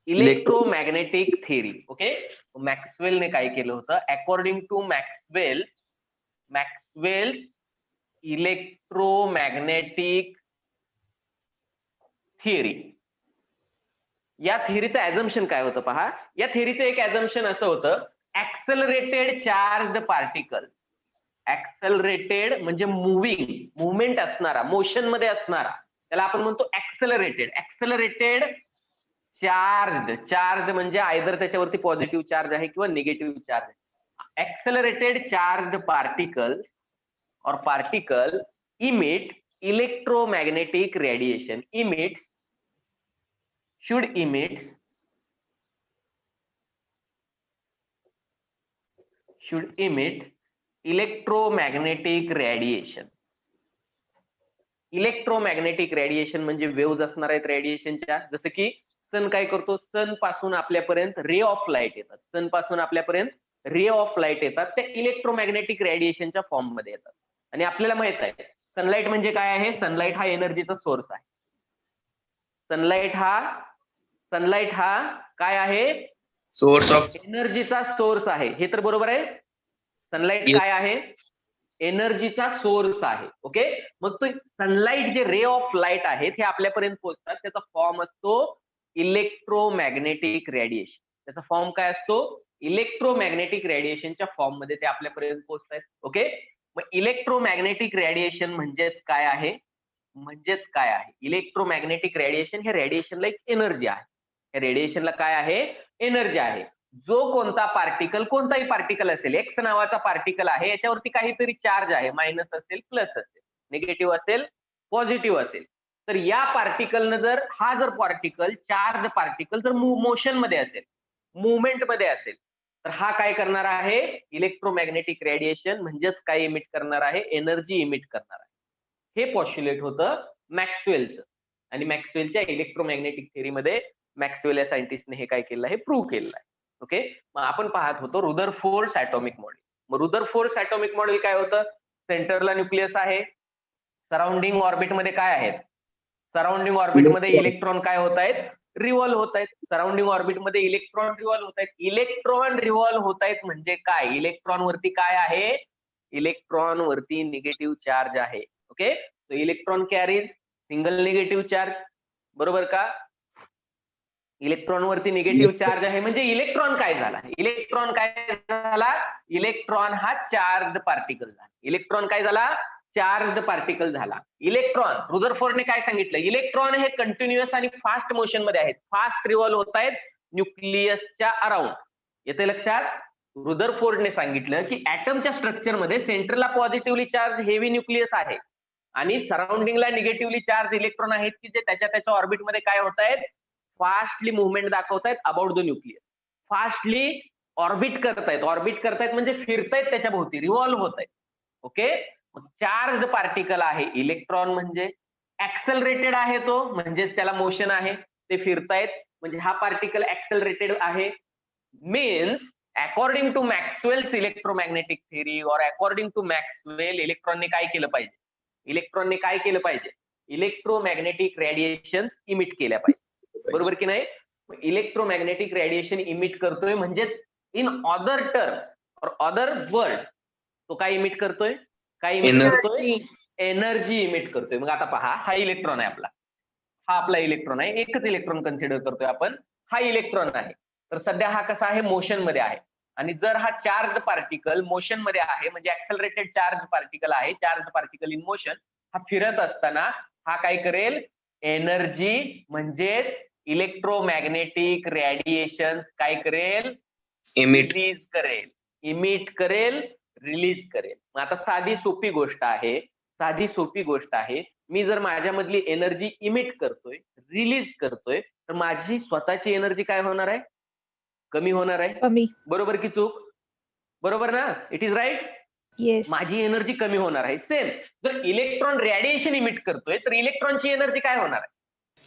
Electromagnetic theory. Okay, मॅक्सवेलने काय केलं होतं, according to Maxwell's electromagnetic theory. या थिअरीचं ऍझम्पशन काय होतं पहा. या थिअरीचं एक ऍझम्पशन असं होतं, ऍक्सलरेटेड चार्ज्ड पार्टिकल. ऍक्सलरेटेड म्हणजे मुवमेंट असणारा, मोशन मध्ये असणारा, त्याला आपण म्हणतो ऍक्सलरेटेड. ऍक्सलरेटेड चार्ज म्हणजे आयदर त्याच्यावरती पॉझिटिव्ह चार्ज आहे किंवा निगेटिव्ह चार्ज आहे. Accelerated charge particle or particle emit electromagnetic radiation. should emit electromagnetic radiation. Electromagnetic radiation म्हणजे वेव्हज असणार आहेत रेडिएशनच्या. जसं की सन काय करतो, सन पासून आपल्यापर्यंत रे ऑफ लाईट येतात. सन पासून आपल्यापर्यंत रे ऑफ लाईट येतात, त्या इलेक्ट्रोमॅग्नेटिक रेडिएशनच्या फॉर्म मध्ये येतात. आणि आपल्याला माहित आहे सनलाइट म्हणजे काय आहे. सनलाइट हा एनर्जीचा सोर्स आहे. सनलाइट हा काय आहे, सोर्स ऑफ एनर्जीचा सोर्स आहे. हे तर बरोबर आहे. सनलाइट काय आहे, एनर्जीचा सोर्स आहे. ओके, मग तो सनलाइट जे रे ऑफ लाईट आहेत हे आपल्यापर्यंत पोहोचतात, त्याचा फॉर्म असतो इलेक्ट्रोमॅग्नेटिक रेडिएशन. त्याचा फॉर्म काय असतो, इलेक्ट्रोमॅग्नेटिक रेडिएशनच्या फॉर्म मध्ये ते आपल्यापर्यंत पोहोचतात. ओके, मग इलेक्ट्रोमॅग्नेटिक रेडिएशन म्हणजेच काय आहे, इलेक्ट्रोमॅग्नेटिक रेडिएशन हे रेडिएशनला एक एनर्जी आहे. या रेडिएशनला काय आहे, एनर्जी आहे. जो कोणता पार्टिकल, कोणताही पार्टिकल असेल, एक्स नावाचा पार्टिकल आहे, याच्यावरती काहीतरी चार्ज आहे, मायनस असेल, प्लस असेल, निगेटिव्ह असेल, पॉझिटिव्ह असेल. तर या पार्टिकलनं जर पार्टिकल, चार्ज पार्टिकल जर मोशन मध्ये असेल, मुवमेंट मध्ये असेल, तर हा काय करणार आहे, इलेक्ट्रोमॅग्नेटिक रेडिएशन म्हणजेच काय इमिट करणार आहे, एनर्जी इमिट करणार आहे. हे पॉस्ट्युलेट होतं मॅक्सवेलचं. आणि मॅक्सवेलच्या इलेक्ट्रोमॅग्नेटिक थेअरीमध्ये मॅक्सवेल या सायंटिस्टने हे काय केलं आहे, प्रूव्ह केलं आहे. ओके, मग आपण पाहत होतो रुदरफोर्ड ॲटॉमिक मॉडेल. मग रुदरफोर्ड ॲटॉमिक मॉडेल काय होतं, सेंटरला न्यूक्लियस आहे, सराउंडिंग ऑर्बिट मध्ये काय आहेत, सराउंडिंग ऑर्बिट मध्ये इलेक्ट्रॉन काय होत आहेत, रिव्हॉल्व होत आहेत. सराउंडिंग ऑर्बिट मध्ये इलेक्ट्रॉन रिव्हॉल्व होत आहेत. इलेक्ट्रॉन रिव्हॉल्व होत आहेत म्हणजे काय, इलेक्ट्रॉन वरती काय आहे, इलेक्ट्रॉन वरती निगेटिव्ह चार्ज आहे. ओके, तो electron carries single negative charge, बरोबर का. इलेक्ट्रॉन वरती निगेटिव्ह चार्ज आहे म्हणजे इलेक्ट्रॉन काय झाला, इलेक्ट्रॉन हा चार्ज पार्टिकल झाला. इलेक्ट्रॉन काय झाला, चार्ज पार्टिकल झाला. इलेक्ट्रॉन, रुदरफोर्डने काय सांगितलं, इलेक्ट्रॉन हे कंटिन्युअस आणि फास्ट मोशन मध्ये आहेत, फास्ट रिव्हॉल्व होत आहेत न्यूक्लियसच्या अराउंड. येते लक्षात. रुदरफोर्डने सांगितलं की ऍटमच्या स्ट्रक्चर मध्ये सेंटरला पॉझिटिव्हली चार्ज हेवी न्यूक्लियस आहे आणि सराउंडिंगला निगेटिव्हली चार्ज इलेक्ट्रॉन आहेत की जे त्याच्या ऑर्बिटमध्ये काय होत आहेत, फास्टली मुवमेंट दाखवतायत about the nucleus. Fastly orbit करतायत म्हणजे फिरतायत त्याच्या भोवती, रिव्हॉल्व होत आहेत. ओके, चार्ज पार्टिकल आहे इलेक्ट्रॉन, म्हणजे ऍक्सलरेटेड आहे तो, म्हणजे त्याला मोशन आहे, ते फिरतायत म्हणजे हा पार्टिकल ऍक्सलरेटेड आहे. Means according to Maxwell's electromagnetic theory और अकॉर्डिंग टू मॅक्सवेल, इलेक्ट्रॉनने काय केलं पाहिजे, इलेक्ट्रोमॅग्नेटिक रेडिएशन इमिट केल्या पाहिजे, बरोबर की नाही. इलेक्ट्रोमॅग्नेटिक रेडिएशन इमिट करतोय म्हणजेच इन अदर टर्म्स और अदर वर्ड तो काय इमिट करतोय, एनर्जी इमिट करतोय. मग आता पहा, हा इलेक्ट्रॉन आहे आपला इलेक्ट्रॉन आहे, एकच इलेक्ट्रॉन कन्सिडर करतोय आपण, हा इलेक्ट्रॉन आहे. तर सध्या हा कसा आहे, मोशन मध्ये आहे. आणि जर हा चार्ज पार्टिकल मोशन मध्ये आहे म्हणजे ऍक्सलरेटेड चार्ज पार्टिकल आहे, चार्ज पार्टिकल इन मोशन, हा फिरत असताना हा काय करेल, एनर्जी म्हणजेच इलेक्ट्रोमॅग्नेटिक रेडिएशन काय करेल, इमिट करेल, रिलीज करेल. आता साधी सोपी गोष्ट आहे, मी जर माझ्यामधली एनर्जी इमिट करतोय, रिलीज करतोय, तर माझी स्वतःची एनर्जी काय होणार आहे, कमी होणार आहे. बरोबर की चूक, बरोबर ना, इट इज राईट. माझी एनर्जी कमी होणार आहे. सेम जर इलेक्ट्रॉन रेडिएशन इमिट करतोय तर इलेक्ट्रॉनची एनर्जी काय होणार आहे,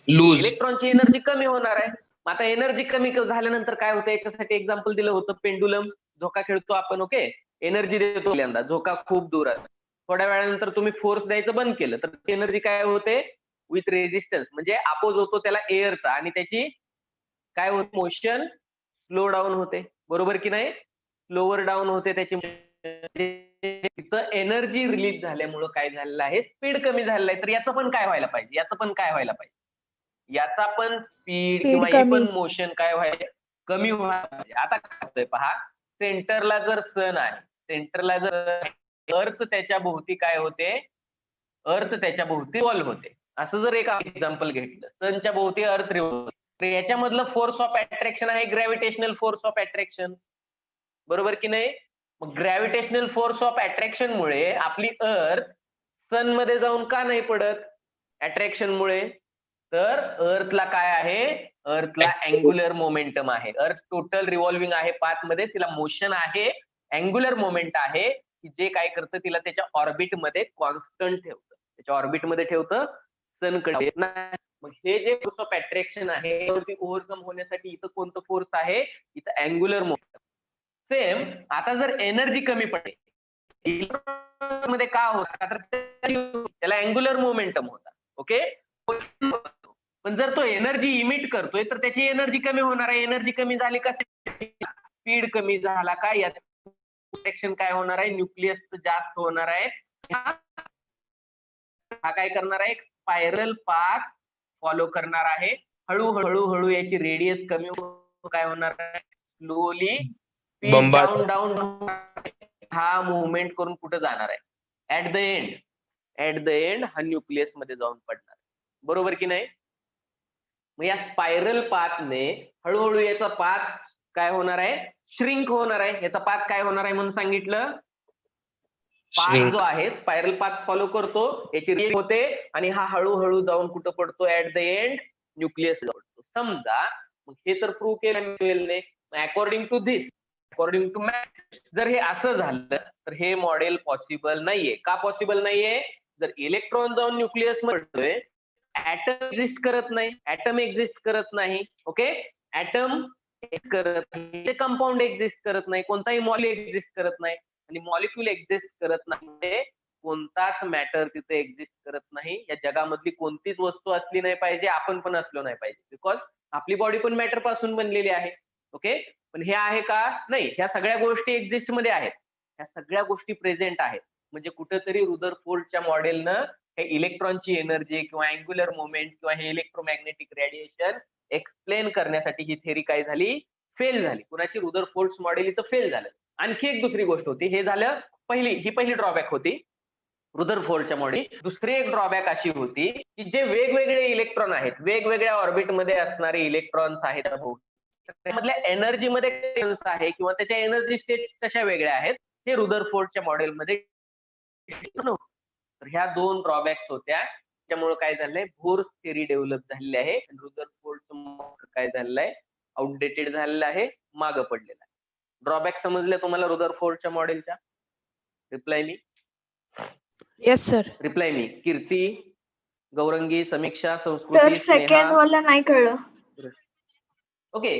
इलेक्ट्रॉनची एनर्जी कमी होणार आहे. आता एनर्जी कमी झाल्यानंतर काय होतं, याच्यासाठी एक्झाम्पल दिलं होतं, पेंडुलम, झोका खेळतो आपण. ओके, एनर्जी देतो पहिल्यांदा, झोका खूप दूर आहे, थोड्या वेळानंतर तुम्ही फोर्स द्यायचं बंद केलं तर एनर्जी काय होते, विथ रेजिस्टन्स म्हणजे अपोज होतो त्याला एअरचा आणि त्याची काय होत, मोशन स्लो डाऊन होते, बरोबर की नाही? स्लोवर डाऊन होते त्याची, तिथं एनर्जी रिलीज झाल्यामुळं काय झालेलं आहे, स्पीड कमी झालेलं आहे. तर याचं पण काय व्हायला पाहिजे, याचं पण काय व्हायला पाहिजे, याचा पण स्पीड स्पीड किंवा ही कमी. पण मोशन काय व्हायला, कमी व्हायला पाहिजे. आता काय होतंय पहा, सेंटरला जर सन आहे, सेंटरला जर अर्थ त्याच्या भोवती काय होते, अर्थ त्याच्या भोवती रिव्हॉल्व होते. असं जर एक एक्झाम्पल घेतलं, सनच्या भोवती अर्थ रिव्हॉल्व, तर याच्यामधलं फोर्स ऑफ अट्रॅक्शन आहे ग्रॅव्हिटेशनल फोर्स ऑफ अट्रॅक्शन, बरोबर की नाही? मग ग्रॅव्हिटेशनल फोर्स ऑफ अट्रॅक्शन मुळे आपली अर्थ सन मध्ये जाऊन का नाही पडत, अट्रॅक्शन मुळे? तर अर्थला काय आहे, अर्थला अँग्युलर मोमेंटम आहे. अर्थ टोटल रिव्हॉल्विंग आहे पाथ मध्ये, तिला मोशन आहे, अँग्युलर मोमेंट आहे, की जे काय करतं, तिला त्याच्या ऑर्बिट मध्ये कॉन्स्टंट ठेवतं, त्याच्या ऑर्बिट मध्ये ठेवतं, सन कडे येत नाही. मग हे जे फोर्स ऑफ अट्रॅक्शन आहे यावरती ओव्हरकम होण्यासाठी इथं कोणतं फोर्स आहे, इथं अँग्युलर मोमेंटम. सेम आता जर एनर्जी कमी पडते इलेक्ट्रॉन मध्ये का होता, तर त्याला अँग्युलर मोमेंटम होता, ओके. पण जर तो एनर्जी इमिट करतोय तर त्याची एनर्जी कमी होणार आहे. एनर्जी कमी झाली का, स्पीड कमी झाला का, याचं प्रोटेक्शन काय होणार आहे, न्यूक्लियस जास्त होणार आहे. हा काय करणार आहे, स्पायरल पाथ फॉलो करणार आहे. हळूहळू याची रेडियस कमी काय होणार आहे, स्लोली स्पीड डाऊन डाऊन हा मुवमेंट करून कुठे जाणार आहे, ऍट द एंड हा न्यूक्लियस मध्ये जाऊन पडणार, बरोबर की नाही? मग या स्पायरल पाथने हळूहळू याचा पाथ काय होणार आहे, श्रिंक होणार आहे. याचा पाथ काय होणार आहे म्हणून सांगितलं, पाथ जो आहे स्पायरल पाथ फॉलो करतो, याची रिंग होते आणि हा हळूहळू जाऊन कुठं पडतो, ऍट द एंड न्यूक्लियस पडतो. समजा मग हे तर प्रूव्ह केलं, according to this, according to math, जर हे असं झालं तर हे मॉडेल पॉसिबल नाहीये. का पॉसिबल नाहीये? जर इलेक्ट्रॉन जाऊन न्यूक्लियस मध्ये, ऍटम एक्झिस्ट करत नाही, ऍटम एक्झिस्ट करत नाही, ओके, ऍटम करत नाही, कंपाऊंड एक्झिस्ट करत नाही, कोणताही मॉलिक्यूल एक्झिस्ट करत नाही, आणि मॉलिक्यूल एक्झिस्ट करत नाही, कोणताच मॅटर तिथे एक्झिस्ट करत नाही. या जगामधली कोणतीच वस्तू असली नाही पाहिजे, आपण पण असलो नाही पाहिजे, बिकॉज आपली बॉडी पण मॅटर पासून बनलेली आहे, ओके. पण हे आहे का? नाही. ह्या सगळ्या गोष्टी एक्झिस्ट मध्ये आहेत, ह्या सगळ्या गोष्टी प्रेझेंट आहेत. म्हणजे कुठेतरी रुदरफोर्डच्या मॉडेलनं हे इलेक्ट्रॉनची एनर्जी किंवा अँग्युलर मोमेंट किंवा हे इलेक्ट्रोमॅग्नेटिक रेडिएशन एक्सप्लेन करण्यासाठी ही थेरी काय झाली, फेल झाली. कुणाची, रुदरफोर्ड मॉडेल इथं फेल झालं. आणखी एक दुसरी गोष्ट होती, हे झालं ही पहिली ड्रॉबॅक होती रुदरफोर्डच्या मॉडेल. दुसरी एक ड्रॉबॅक अशी होती की जे वेगवेगळे इलेक्ट्रॉन आहेत, वेगवेगळ्या ऑर्बिटमध्ये असणारे इलेक्ट्रॉन्स आहेत, त्यामधल्या एनर्जी मध्ये डिफरन्स आहे किंवा त्याच्या एनर्जी स्टेट्स कशा वेगळ्या आहेत, हे रुदरफोर्डच्या मॉडेलमध्ये. तर ह्या दोन ड्रॉबॅक्स होत्या, त्यामुळे काय झालंय, बोर्स थेरी डेव्हलप झालेली आहे. रुदरफोर्डचं काय झालेलं आहे, आउटडेटेड झालेलं आहे, मागं पडलेलं आहे. ड्रॉबॅक समजले तुम्हाला रुदरफोर्डच्या मॉडेलच्या? Reply me. Yes sir. Reply me. Kirti, Gaurangi, Samiksha, Sanskriti, second वाला नाही कळलं. ओके,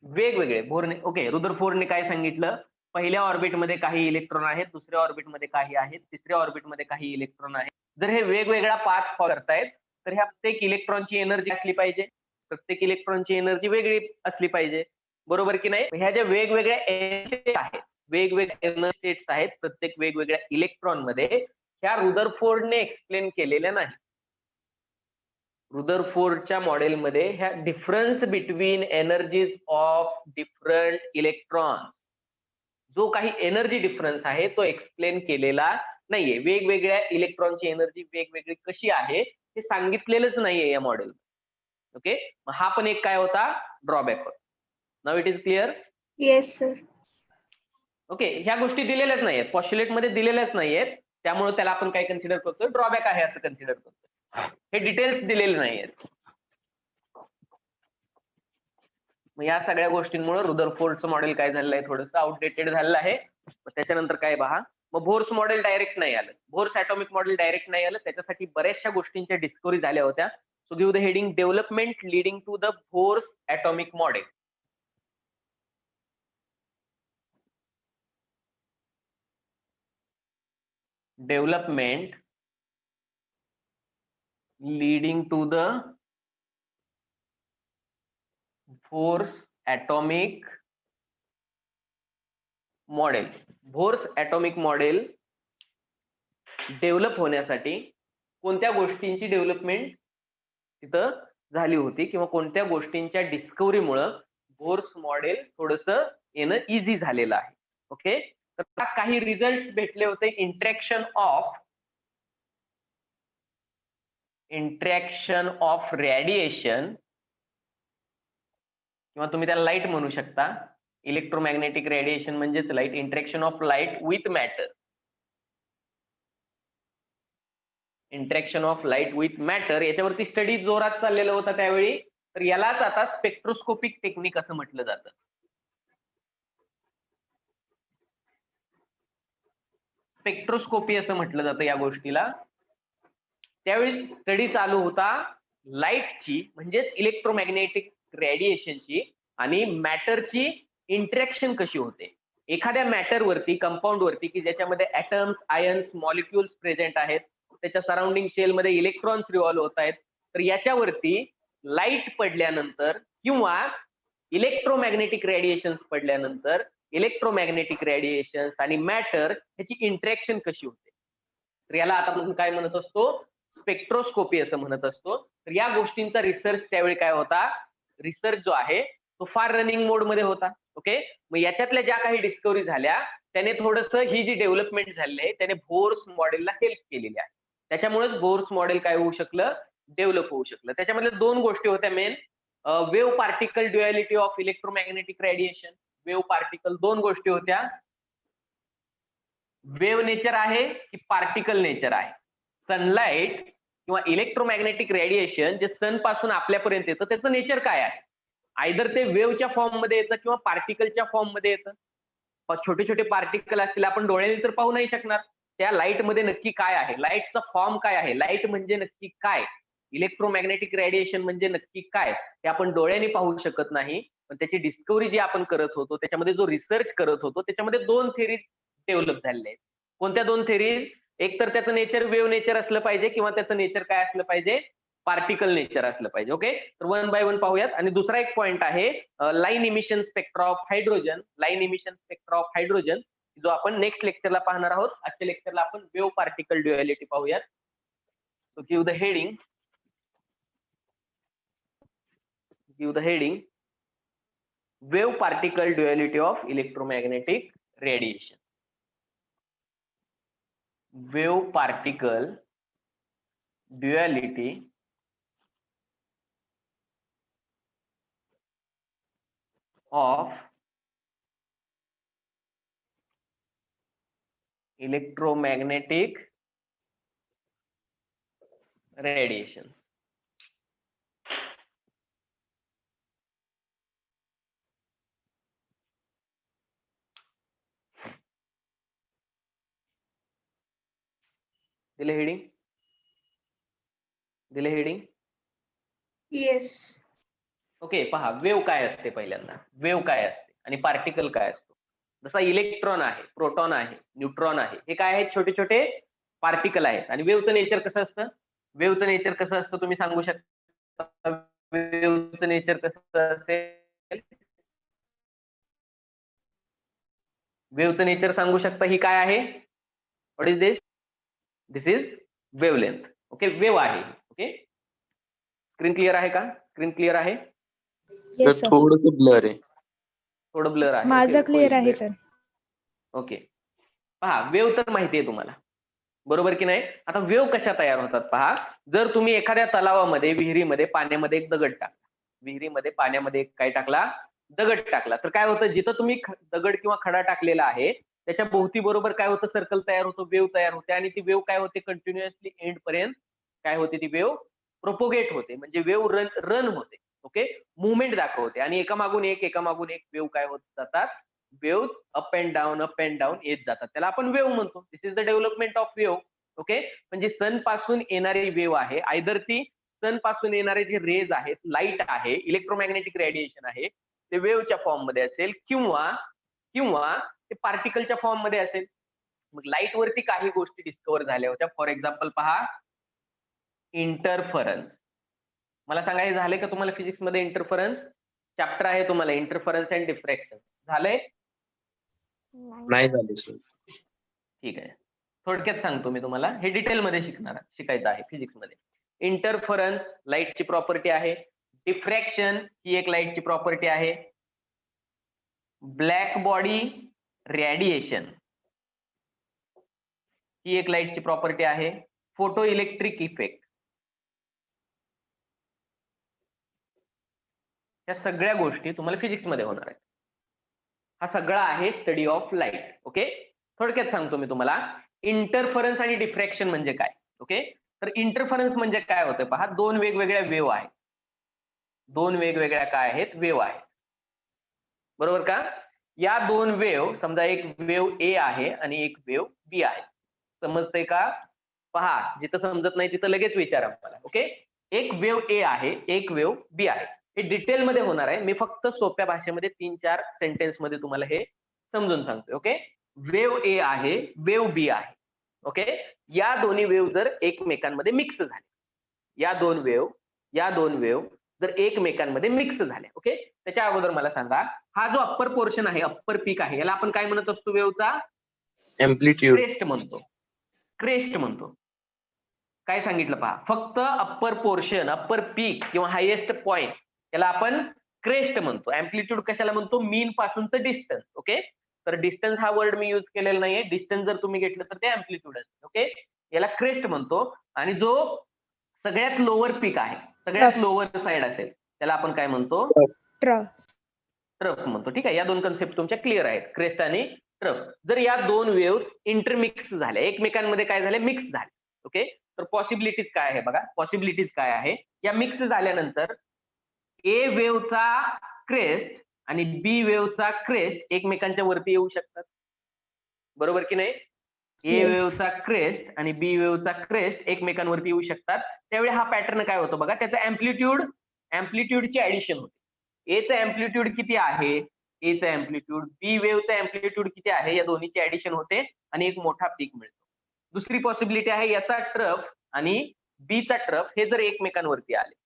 वेगवेगळे बोरने, ओके. रुदरफोर्डने काय सांगितलं, पहिल्या ऑर्बिटमध्ये काही इलेक्ट्रॉन आहेत, दुसऱ्या ऑर्बिटमध्ये काही आहेत, तिसऱ्या ऑर्बिटमध्ये काही इलेक्ट्रॉन आहेत. जर हे वेगवेगळा पाथ फॉलो करतायत तर ह्या प्रत्येक इलेक्ट्रॉनची एनर्जी असली पाहिजे, प्रत्येक इलेक्ट्रॉनची एनर्जी वेगळी असली पाहिजे, बरोबर की नाही? ह्या ज्या वेगवेगळ्या एनर्जी आहेत, वेगवेगळ्या एनर्जी स्टेट्स आहेत प्रत्येक वेगवेगळ्या इलेक्ट्रॉन मध्ये, ह्या रुदरफोर्डने एक्सप्लेन केलेल्या नाही. रुदरफोर्डच्या मॉडेलमध्ये ह्या difference between energies of different electrons, जो काही एनर्जी डिफरन्स आहे तो एक्सप्लेन केलेला नाहीये. वेगवेगळ्या इलेक्ट्रॉनची एनर्जी वेगवेगळी कशी आहे हे सांगितलेलंच नाहीये या मॉडेल, ओके. हा पण एक काय होता, ड्रॉबॅक होता. Now it is clear? Yes sir. Okay, ह्या गोष्टी दिलेल्याच नाहीयेत, पॉस्ट्युलेट मध्ये दिलेल्याच नाहीयेत, त्यामुळे त्याला आपण काय कन्सिडर करतोय, ड्रॉबॅक आहे असं कन्सिडर करतोय. हे डिटेल्स दिलेले नाहीयेत. मग या सगळ्या गोष्टींमुळे रुदरफोर्डचं मॉडेल काय झालेलं आहे, थोडंसं आउटडेटेड झालेलं आहे. त्याच्यानंतर काय पहा, मग बोर्स मॉडेल डायरेक्ट नाही आलं, बोर्स ॲटॉमिक मॉडेल डायरेक्ट नाही आलं. त्याच्यासाठी बऱ्याचशा गोष्टींच्या डिस्कवरी झाल्या होत्या. So give the heading development leading to the Bohr's atomic model. Development leading to the Bohr's atomic model. Bohr's atomic model develop होण्यासाठी कोणत्या गोष्टींची डेव्हलपमेंट तिथं झाली होती किंवा कोणत्या गोष्टींच्या डिस्कव्हरीमुळं बोर्स मॉडेल थोडस येणं इझी झालेलं आहे. ओके, तर काही रिझल्ट भेटले होते. इंट्रॅक्शन ऑफ रेडिएशन किंवा तुम्ही त्याला लाईट म्हणू शकता. इलेक्ट्रोमॅग्नेटिक रेडिएशन म्हणजेच light. Interaction of light with matter. Interaction of light with matter याच्यावरती स्टडी जोरात चाललेला होता त्यावेळी. तर यालाच आता स्पेक्ट्रोस्कोपिक टेक्निक असं म्हटलं जातं. स्पेक्ट्रोस्कोपी असं म्हटलं जातं या गोष्टीला. त्यावेळी स्टडी चालू होता लाईटची म्हणजेच इलेक्ट्रोमॅग्नेटिक रेडिएशनची आणि मॅटरची इंटरॅक्शन कशी होते एखाद्या मॅटर वरती, कंपाऊंड वरती की ज्याच्यामध्ये ऍटम्स, आयन्स, मॉलिक्युल्स प्रेझेंट आहेत, त्याच्या सराउंडिंग शेल मध्ये इलेक्ट्रॉन्स रिव्हॉल्व्ह होत आहेत. तर याच्यावरती लाईट पडल्यानंतर किंवा इलेक्ट्रोमॅग्नेटिक रेडिएशन्स पडल्यानंतर इलेक्ट्रोमॅग्नेटिक रेडिएशन्स आणि मॅटर ह्याची इंटरॅक्शन कशी होते. तर याला आता आपण काय म्हणत असतो, स्पेक्ट्रोस्कोपी असं म्हणत असतो. तर या गोष्टींचा रिसर्च त्यावेळी काय होता, रिसर्च जो आहे तो फार रनिंग मोड मध्ये होता. ओके, मग याच्यातल्या ज्या काही डिस्कव्हरी झाल्या त्याने थोडस ही जी डेव्हलपमेंट झाली आहे त्याने बोर्स मॉडेलला हेल्प केलेली आहे. त्याच्यामुळेच बोर्स मॉडेल काय होऊ शकलं, डेव्हलप होऊ शकलं. त्याच्यामध्ये दोन गोष्टी होत्या main. Wave particle duality of electromagnetic radiation. Wave particle दोन गोष्टी होत्या. वेव्ह नेचर आहे की पार्टिकल नेचर आहे. सनलाइट किंवा इलेक्ट्रोमॅग्नेटिक रेडिएशन जे सन पासून आपल्यापर्यंत येतं त्याचं नेचर काय आहे. आयदर ते वेव्हच्या फॉर्म मध्ये येतं किंवा पार्टिकलच्या फॉर्म मध्ये येतं. छोटे छोटे पार्टिकल असतील आपण डोळ्याने तर पाहू नाही शकणार. त्या लाईट मध्ये नक्की काय आहे, लाईटचा फॉर्म काय आहे, लाईट म्हणजे नक्की काय, इलेक्ट्रोमॅग्नेटिक रेडिएशन म्हणजे नक्की काय, ते आपण डोळ्याने पाहू शकत नाही. पण त्याची डिस्कव्हरी जी आपण करत होतो, त्याच्यामध्ये जो रिसर्च करत होतो, त्याच्यामध्ये दोन थेरीज डेव्हलप झालेल्या आहेत. कोणत्या दोन थेरीज? एक तर त्याचं नेचर वेव्ह नेचर असलं पाहिजे किंवा त्याचं नेचर काय असलं पाहिजे, पार्टिकल नेचर असलं पाहिजे. ओके, तर वन बाय वन पाहूयात. आणि दुसरा एक पॉइंट आहे line emission spectra of hydrogen. Line emission spectra of hydrogen जो आपण नेक्स्ट लेक्चरला पाहणार आहोत. आजच्या लेक्चरला आपण वेव्ह पार्टिकल ड्युअलिटी पाहूयात. So give the heading. Wave particle duality of electromagnetic radiation. Wave particle duality of electromagnetic radiation. दिले heading. Yes. Okay, पहा wave काय असते. पहिल्यांदा वेव्ह काय असते आणि पार्टिकल काय असतो. जसा इलेक्ट्रॉन आहे, प्रोटॉन आहे, न्यूट्रॉन आहे, हे काय आहेत, छोटे छोटे पार्टिकल आहेत. आणि वेव्हचं नेचर कसं असतं, वेव्हचं नेचर कसं असतं तुम्ही सांगू शकता. वेव्हचं नेचर कसं असेल, वेव्हचं नेचर सांगू शकता. ही काय आहे, what is this, this is wavelength. Okay, wave आहे. ओके, स्क्रीन क्लिअर आहे का, स्क्रीन क्लिअर आहे. सर थोडंसं ब्लर आहे. थोडं ब्लर आहे. माझं क्लिअर आहे सर. ओके, पहा वेव्ह तर माहिती आहे तुम्हाला, बरोबर की नाही. आता वेव्ह कशा तयार होतात पहा. जर तुम्ही एखाद्या तलावामध्ये, विहिरीमध्ये, पाण्यामध्ये एक दगड टाकला, विहिरीमध्ये पाण्यामध्ये काय टाकला, दगड टाकला, तर काय होतं, जिथं तुम्ही दगड किंवा खडा टाकलेला आहे त्याच्या भोवती बरोबर काय होतं, सर्कल तयार होतो, वेव्ह तयार होते. आणि ती वेव्ह काय होते, कंटिन्युअसली एंड पर्यंत काय होते, ती वेव्ह प्रोपोगेट होते. म्हणजे वेव्ह रन होते. ओके, मुवमेंट दाखवते आणि एकामागून एक वेव्ह काय होत जातात, वेव्ह अप अँड डाऊन येत जातात. त्याला आपण वेव्ह म्हणतो. This is the development of wave. Okay, म्हणजे सन पासून येणारी वेव्ह आहे, आयदर ती सन पासून येणारे जे रेज आहेत, लाईट आहे, इलेक्ट्रोमॅग्नेटिक रेडिएशन आहे, ते वेव्हच्या फॉर्म मध्ये असेल किंवा ते पार्टिकलच्या फॉर्म मध्ये असेल. मग लाईट वरती काही गोष्टी डिस्कव्हर झाल्या होत्या. फॉर एक्झाम्पल पहा, इंटरफरन्स. मला सांगा, हे झाले का तुम्हाला फिजिक्स मध्ये इंटरफरन्स. चॅप्टर आहे तुम्हाला इंटरफरन्स अँड डिफ्रॅक्शन. झालंय? नाही झाले सर. ठीक आहे. थोडक्यात सांगतो मी तुम्हाला. हे डिटेलमध्ये शिकायचं आहे फिजिक्स मध्ये. इंटरफरन्स लाईटची प्रॉपर्टी आहे. डिफ्रॅक्शन ही एक लाईटची प्रॉपर्टी आहे. ब्लॅक बॉडी रेडिएशन ही एक लाईटची प्रॉपर्टी आहे. फोटो इलेक्ट्रिक इफेक्ट, या सगळ्या गोष्टी तुम्हाला फिजिक्स मध्ये होणार आहेत. हा सगळा आहे स्टडी ऑफ लाईट. ओके, थोडक्यात सांगतो मी तुम्हाला. इंटरफरन्स आणि डिफ्रॅक्शन म्हणजे काय. ओके, तर इंटरफरन्स म्हणजे काय होतं पहा. दोन वेगवेगळ्या वेव्ह आहेत. दोन वेगवेगळ्या काय आहेत, वेव्ह आहेत. बरोबर का. या दोन वेव्ह, समजा एक वेव्ह ए आहे आणि एक वेव्ह बी आहे. समजतंय का. पहा, जिथं समजत नाही तिथं लगेच विचारा मला. ओके, एक वेव्ह ए आहे, एक वेव्ह बी आहे. हे डिटेल मध्ये होणार आहे. मी फक्त सोप्या भाषेमध्ये 3-4 सेंटेन्स मध्ये तुम्हाला हे समजून सांगतोय. ओके, वेव्ह ए आहे, वेव्ह बी आहे. ओके, या दोन्ही वेव्ह जर एकमेकांमध्ये मिक्स झाल्या, या दोन वेव्ह जर एकमेकांमध्ये मिक्स झाल्या. ओके, त्याच्या अगोदर मला सांगा, हा जो अप्पर पोर्शन आहे, अप्पर पीक आहे, याला आपण काय म्हणत असतो वेव्हचा. एम्प्लिट्यूड. क्रेस्ट म्हणतो. क्रेस्ट म्हणतो. काय सांगितलं पहा, फक्त अप्पर पोर्शन, अप्पर पीक किंवा हायेस्ट पॉइंट याला आपण क्रेस्ट म्हणतो. अँप्लिट्यूड कशाला म्हणतो, मीन पासूनचं डिस्टन्स. ओके, तर डिस्टन्स हा वर्ड मी यूज केलेला नाहीये. डिस्टन्स जर तुम्ही घेतलं तर ते अँप्लिट्यूड असते. ओके, याला क्रेस्ट म्हणतो. आणि जो सगळ्यात लोअर पीक आहे, सगळ्यात लोअर साइड असेल, त्याला आपण काय म्हणतो, ट्रफ म्हणतो. ठीक आहे, या दोन कन्सेप्ट तुमच्या क्लिअर आहेत, क्रेस्ट आणि ट्रफ. जर या दोन वेव्ह इंटरमिक्स झाल्या, एकमेकांमध्ये काय झाले, मिक्स झाले. ओके, तर पॉसिबिलिटीज काय आहे बघा. पॉसिबिलिटीज काय आहे, या मिक्स झाल्यानंतर ए वेव्हचा क्रेस्ट आणि बी वेव्हचा क्रेस्ट एकमेकांच्या वरती येऊ शकतात. बरोबर की नाही. ए वेव्हचा क्रेस्ट आणि बी वेव्हचा क्रेस्ट एकमेकांवरती येऊ शकतात. त्यावेळी हा पॅटर्न काय होतो बघा, त्याचा अँप्लिट्यूडची ऍडिशन होते. एचं अँप्लिट्यूड किती आहे, एचं अँप्लिट्यूड, बी वेव्हचं अँप्लिट्यूड किती आहे, या दोन्हीची ऍडिशन होते आणि एक मोठा पीक मिळतो. दुसरी पॉसिबिलिटी आहे, याचा ट्रफ आणि बीचा ट्रफ हे जर एकमेकांवरती आले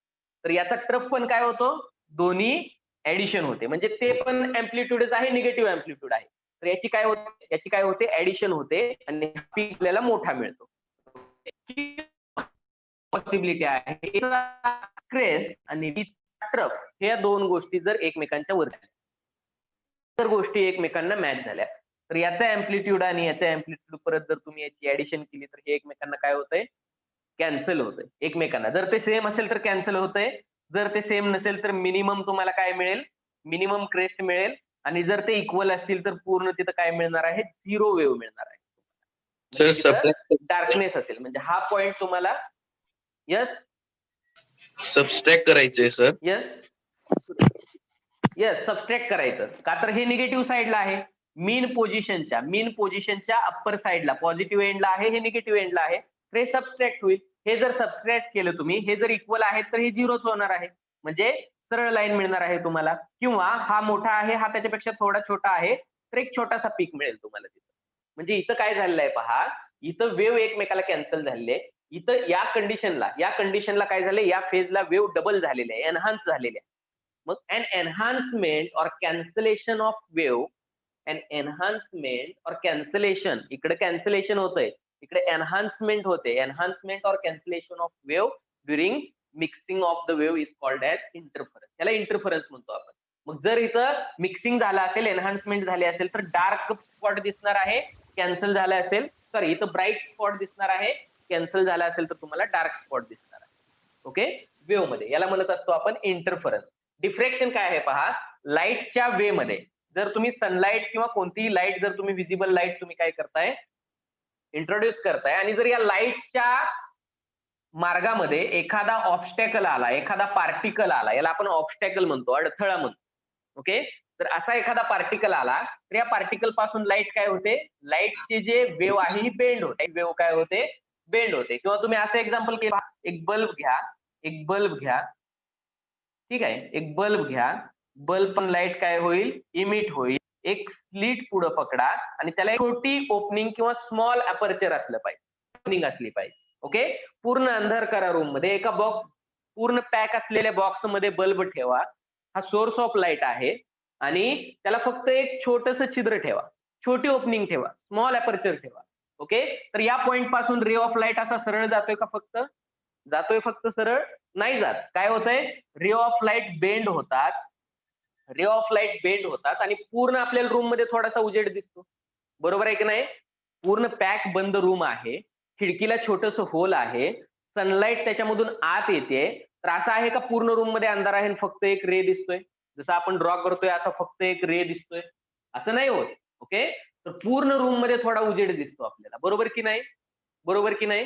तर याचा ट्रफ पण काय होतो, दोन्ही ऍडिशन होते. म्हणजे ते पण अँप्लिट्यूडच आहे, निगेटिव्ह अँप्लिट्यूड आहे. तर याची काय होते, ऍडिशन होते आणि पीक आपल्याला मोठा मिळतो. पॉसिबिलिटी आहे, क्रेस्ट आणि बीचा ट्रफ या दोन गोष्टी जर एकमेकांच्या वर झाल्या, तर गोष्टी एकमेकांना मॅच झाल्या, तर याचा अँप्लिट्यूड आणि याचा अँप्लिट्यूड परत जर तुम्ही याची ऍडिशन केली तर हे एकमेकांना काय होतंय, कॅन्सल होतंय एकमेकांना. जर ते सेम असेल तर कॅन्सल होतंय, जर ते सेम नसेल तर मिनिमम तुम्हाला काय मिळेल, मिनिमम क्रेस्ट मिळेल. आणि जर ते इक्वल असतील तर पूर्ण तिथं काय मिळणार आहे, झिरो वेव्ह मिळणार आहे. डार्कनेस असेल म्हणजे हा पॉइंट तुम्हाला. यस, सबस्ट्रॅक्ट करायचंय सर. यस, सबस्ट्रॅक्ट करायचं का, तर हे निगेटिव्ह साईडला आहे. मीन पोझिशनच्या अप्पर साईडला पॉझिटिव्ह एंडला आहे, हे निगेटिव्ह एंडला आहे, तर हे सबस्ट्रॅक्ट होईल. हे जर सबस्ट्रॅक्ट केलं तुम्ही, हे जर इक्वल आहेत तर हे झिरोच होणार आहे, म्हणजे सरळ लाईन मिळणार आहे तुम्हाला. किंवा हा मोठा आहे, हा त्याच्यापेक्षा थोडा छोटा आहे, तर एक छोटासा पीक मिळेल तुम्हाला तिथं. म्हणजे इथं काय झालेलं आहे पहा, इथं वेव्ह एकमेकाला कॅन्सल झालेले. इथं या कंडिशनला काय झाले, या फेजला वेव्ह डबल झालेले आहे, एनहान्स झालेले आहे. मग एन एनहान्समेंट और कॅन्सलेशन ऑफ वेव्ह, एन एनहान्समेंट और कॅन्सलेशन, इकडे कॅन्सलेशन होतंय, इकडे एनहान्समेंट होते. एनहान्समेंट और cancellation of wave during mixing of the wave is called as interference. याला इंटरफरन्स म्हणतो आपण. मग जर इथं मिक्सिंग झालं असेल, एनहान्समेंट झाली असेल तर डार्क स्पॉट दिसणार आहे, कॅन्सल झालं असेल, सॉरी इथं ब्राईट स्पॉट दिसणार आहे, कॅन्सल झाला असेल तर तुम्हाला डार्क स्पॉट दिसणार आहे. ओके, वेव्ह मध्ये याला म्हणत असतो आपण इंटरफरन्स. डिफ्रॅक्शन काय आहे पहा, लाईटच्या वे मध्ये जर तुम्ही सनलाईट किंवा कोणतीही लाईट, जर तुम्ही विजिबल लाईट तुम्ही काय करताय, इंट्रोड्यूस करताय, आणि जर या लाईटच्या मार्गामध्ये एखादा ऑब्स्टॅकल आला, एखादा पार्टिकल आला, याला आपण ऑब्स्टॅकल म्हणतो, अडथळा म्हणतो. ओके, तर असा एखादा पार्टिकल आला तर या पार्टिकल पासून लाईट काय होते, लाईटचे जे वेव्ह आहे ही बेंड होते, वेव्ह काय होते, बेंड होते. किंवा तुम्ही असं एक्झाम्पल केलं, एक बल्ब घ्या, ठीक आहे, एक बल्ब घ्या, बल्ब पण लाईट काय होईल, इमिट होईल. एक स्लिट पुढे पकडा आणि त्याला एक छोटी ओपनिंग किंवा स्मॉल अपर्चर असलं पाहिजे, ओपनिंग असली पाहिजे. ओके, पूर्ण अंधार करा रूम मध्ये, एका बॉक्स, पूर्ण पॅक असलेल्या बॉक्स मध्ये बल्ब ठेवा हा सोर्स ऑफ लाईट आहे आणि त्याला फक्त एक छोटस छिद्र ठेवा, छोटी ओपनिंग ठेवा, स्मॉल अपर्चर ठेवा. ओके, तर या पॉइंट पासून रे ऑफ लाईट असा सरळ जातोय का? फक्त जातोय, फक्त सरळ नाही जात. काय होतंय? रे ऑफ लाईट बेंड होतात, रे ऑफ लाईट बेंड होतात आणि पूर्ण आपल्याला रूम मध्ये थोडासा उजेड दिसतो. बरोबर आहे की नाही? पूर्ण पॅक बंद रूम आहे, खिडकीला छोटस होल आहे, सनलाईट त्याच्यामधून आत येते. तर असं आहे का पूर्ण रूम मध्ये अंधार आहे आणि फक्त एक रे दिसतोय? जसं आपण ड्रॉ करतोय असा फक्त एक रे दिसतोय? असं नाही होत. ओके, तर पूर्ण रूम मध्ये थोडा उजेड दिसतो आपल्याला. बरोबर की नाही? बरोबर की नाही?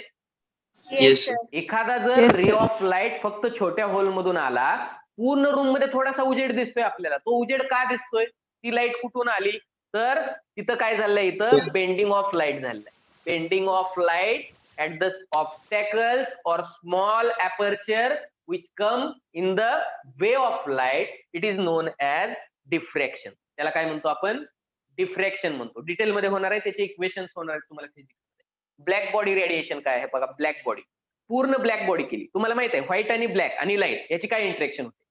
Yes, sir. एखादा जर Yes, ray sir. Of light फक्त छोट्या होल मधून आला, पूर्ण रूम मध्ये थोडासा उजेड दिसतोय आपल्याला. तो उजेड का दिसतोय? ती लाईट कुठून आली? तर तिथं काय झालंय? इथं बेंडिंग ऑफ लाईट झालंय. Bending of light at the obstacles or small aperture which come in the way of light, it is known as diffraction. त्याला काय म्हणतो आपण? डिफ्रॅक्शन म्हणतो. डिटेल मध्ये होणार आहे, त्याचे इक्वेशन्स होणार आहेत तुम्हाला फिजिक्स मध्ये. ब्लॅक बॉडी रेडिएशन काय आहे बघा. ब्लॅक बॉडी, पूर्ण ब्लॅक बॉडी केली. तुम्हाला माहित आहे व्हाईट आणि ब्लॅक आणि लाईट याची काय इंटरॅक्शन होते?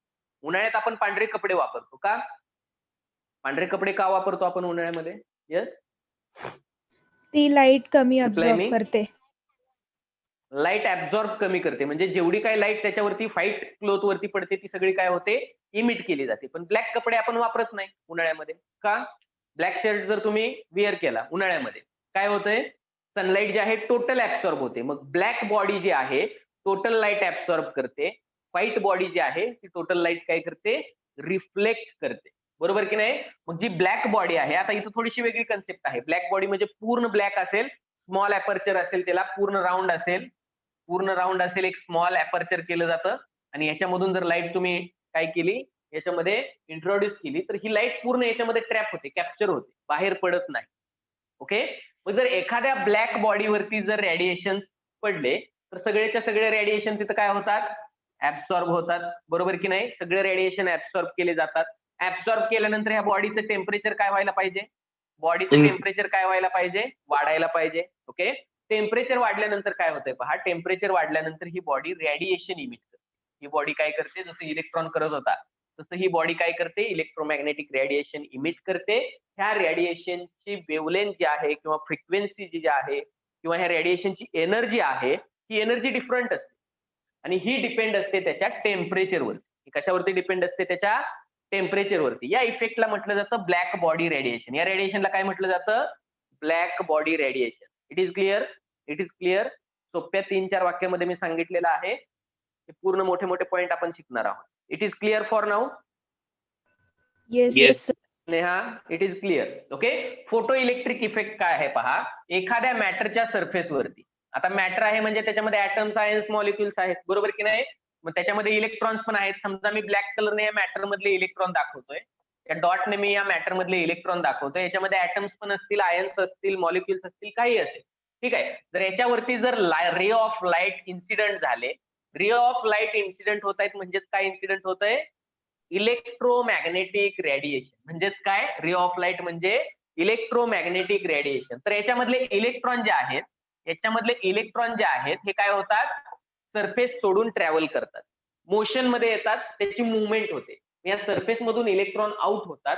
उन्हाळ्यात आपण पांढरे कपडे वापरतो का? पांढरे कपडे का वापरतो आपण उन्हाळ्यामध्ये? यस, ती लाईट कमी Reply अब्झॉर्ब me. करते. लाईट ऍब्झॉर्ब कमी करते, म्हणजे जेवढी काय लाईट त्याच्यावरती व्हाईट क्लोथ वरती पडते ती सगळी काय होते? इमिट केली जाते. पण ब्लॅक कपडे आपण वापरत नाही उन्हाळ्यामध्ये का? ब्लॅक शर्ट जर तुम्ही विअर केला उन्हाळ्यामध्ये, काय होतंय? सनलाईट जे आहे टोटल ऍब्सॉर्ब होते. मग ब्लॅक बॉडी जी आहे टोटल लाईट ऍब्सॉर्ब करते, व्हाईट बॉडी जी आहे ती टोटल लाईट काय करते? रिफ्लेक्ट करते. बरोबर की नाही? मग जी ब्लॅक बॉडी आहे, आता इथं थोडीशी वेगळी कन्सेप्ट आहे. ब्लॅक बॉडी म्हणजे पूर्ण ब्लॅक असेल, स्मॉल अपर्चर असेल, त्याला पूर्ण राऊंड असेल, पूर्ण राऊंड असेल, एक स्मॉल अपर्चर केलं जातं आणि याच्यामधून जर लाईट तुम्ही काय केली, याच्यामध्ये इंट्रोड्यूस केली, तर ही लाईट पूर्ण याच्यामध्ये ट्रॅप होते, कॅप्चर होते, बाहेर पडत नाही. ओके, मग जर एखाद्या ब्लॅक बॉडीवरती जर रेडिएशन पडले तर सगळेच्या सगळे रेडिएशन तिथं काय होतात? ऍब्सॉर्ब होतात. बरोबर की नाही? सगळे रेडिएशन ऍब्सॉर्ब केले जातात. ऍब्सॉर्ब केल्यानंतर ह्या बॉडीचं टेम्परेचर काय व्हायला पाहिजे? बॉडीचं टेम्परेचर काय व्हायला पाहिजे? वाढायला पाहिजे. ओके, टेम्परेचर वाढल्यानंतर काय होतंय पहा. टेम्परेचर वाढल्यानंतर ही बॉडी रेडिएशन इमिट करते. ही बॉडी काय करते? जसं इलेक्ट्रॉन करत होता तसं ही बॉडी काय करते? इलेक्ट्रोमॅग्नेटिक रेडिएशन इमिट करते. ह्या रेडिएशनची वेवलेंथ जी आहे किंवा फ्रिक्वेन्सी जी आहे किंवा ह्या रेडिएशनची एनर्जी आहे, ही एनर्जी डिफरंट असते आणि ही डिपेंड असते त्याच्या टेम्परेचरवरती. कशावरती डिपेंड असते? त्याच्या टेम्परेचरवरती. या इफेक्टला म्हटलं जातं ब्लॅक बॉडी रेडिएशन. या रेडिएशनला काय म्हटलं जातं? Black body radiation. It is clear? It is clear? सोप्या 3-4 वाक्यामध्ये मी सांगितलेलं आहे. हे पूर्ण मोठे मोठे पॉइंट आपण शिकणार आहोत. It is clear for now? Yes Yes. Yes sir. Neha, it is clear. Okay, photo electric effect काय आहे पहा. एखाद्या मॅटरच्या सरफेस वरती, आता मॅटर आहे म्हणजे त्याच्यामध्ये ऍटम्स, आयन्स, मॉलिक्युल्स आहेत. बरोबर की नाही? मग त्याच्यामध्ये इलेक्ट्रॉन्स पण आहेत. समजा मी ब्लॅक कलरने या मॅटर मधले इलेक्ट्रॉन दाखवतोय, त्या डॉटने मी या मॅटर मधले इलेक्ट्रॉन दाखवतोय. याच्यामध्ये ऍटम्स पण असतील, आयन्स असतील, मॉलिक्युल्स असतील, काही असेल. ठीक आहे, तर याच्यावरती जर रे ऑफ लाईट इन्सिडेंट झाले, रे ऑफ लाईट इन्सिडेंट होत आहेत म्हणजेच काय इन्सिडेंट होत आहे? Electromagnetic radiation. म्हणजेच काय? रे ऑफ लाईट म्हणजे इलेक्ट्रोमॅग्नेटिक रेडिएशन. तर याच्यामधले इलेक्ट्रॉन जे आहेत, याच्यामधले इलेक्ट्रॉन जे आहेत हे काय होतात? सरफेस सोडून ट्रॅव्हल करतात, मोशन मध्ये येतात, त्याची मुवमेंट होते. या सरफेस मधून इलेक्ट्रॉन आउट होतात.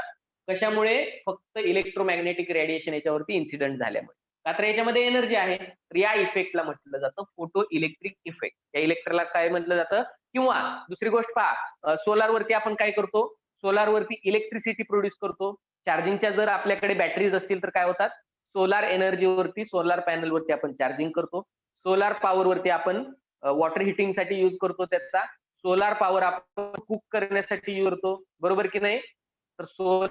कशामुळे? फक्त इलेक्ट्रोमॅग्नेटिक रेडिएशन याच्यावरती इन्सिडेंट झाल्यामुळे. का तर याच्यामध्ये एनर्जी आहे. तर या इफेक्टला म्हटलं जातं फोटो इलेक्ट्रिक इफेक्ट. या इलेक्ट्रला काय म्हटलं जातं? किंवा दुसरी गोष्ट पहा, सोलार वरती आपण काय करतो? सोलार वरती इलेक्ट्रिसिटी प्रोड्यूस करतो. चार्जिंगच्या जर आपल्याकडे बॅटरीज असतील तर काय होतात? सोलार एनर्जीवरती, सोलार पॅनल वरती आपण चार्जिंग करतो. सोलार पॉवर वरती आपण वॉटर हिटिंग साठी युज करतो त्याचा. सोलार पॉवर आपण कुक करण्यासाठी युज करतो. बरोबर की नाही? तर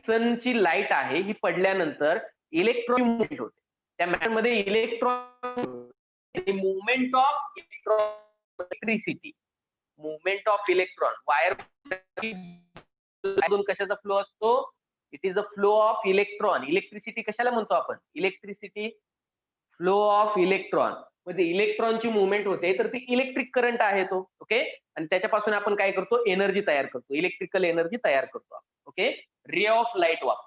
सनची लाईट आहे ही पडल्यानंतर इलेक्ट्रॉन मुवमेंट होते. त्या मॅटर मध्ये electron movement of electricity, movement of electron wire कशाचा फ्लो असतो? It is a flow of electron. Electricity कशाला म्हणतो आपण? Electricity flow of electron. म्हणजे इलेक्ट्रॉनची मुवमेंट होते तर ती इलेक्ट्रिक करंट आहे तो. ओके, आणि त्याच्यापासून आपण काय करतो? एनर्जी तयार करतो, इलेक्ट्रिकल एनर्जी तयार करतो. ओके, रे ऑफ लाईट वापर,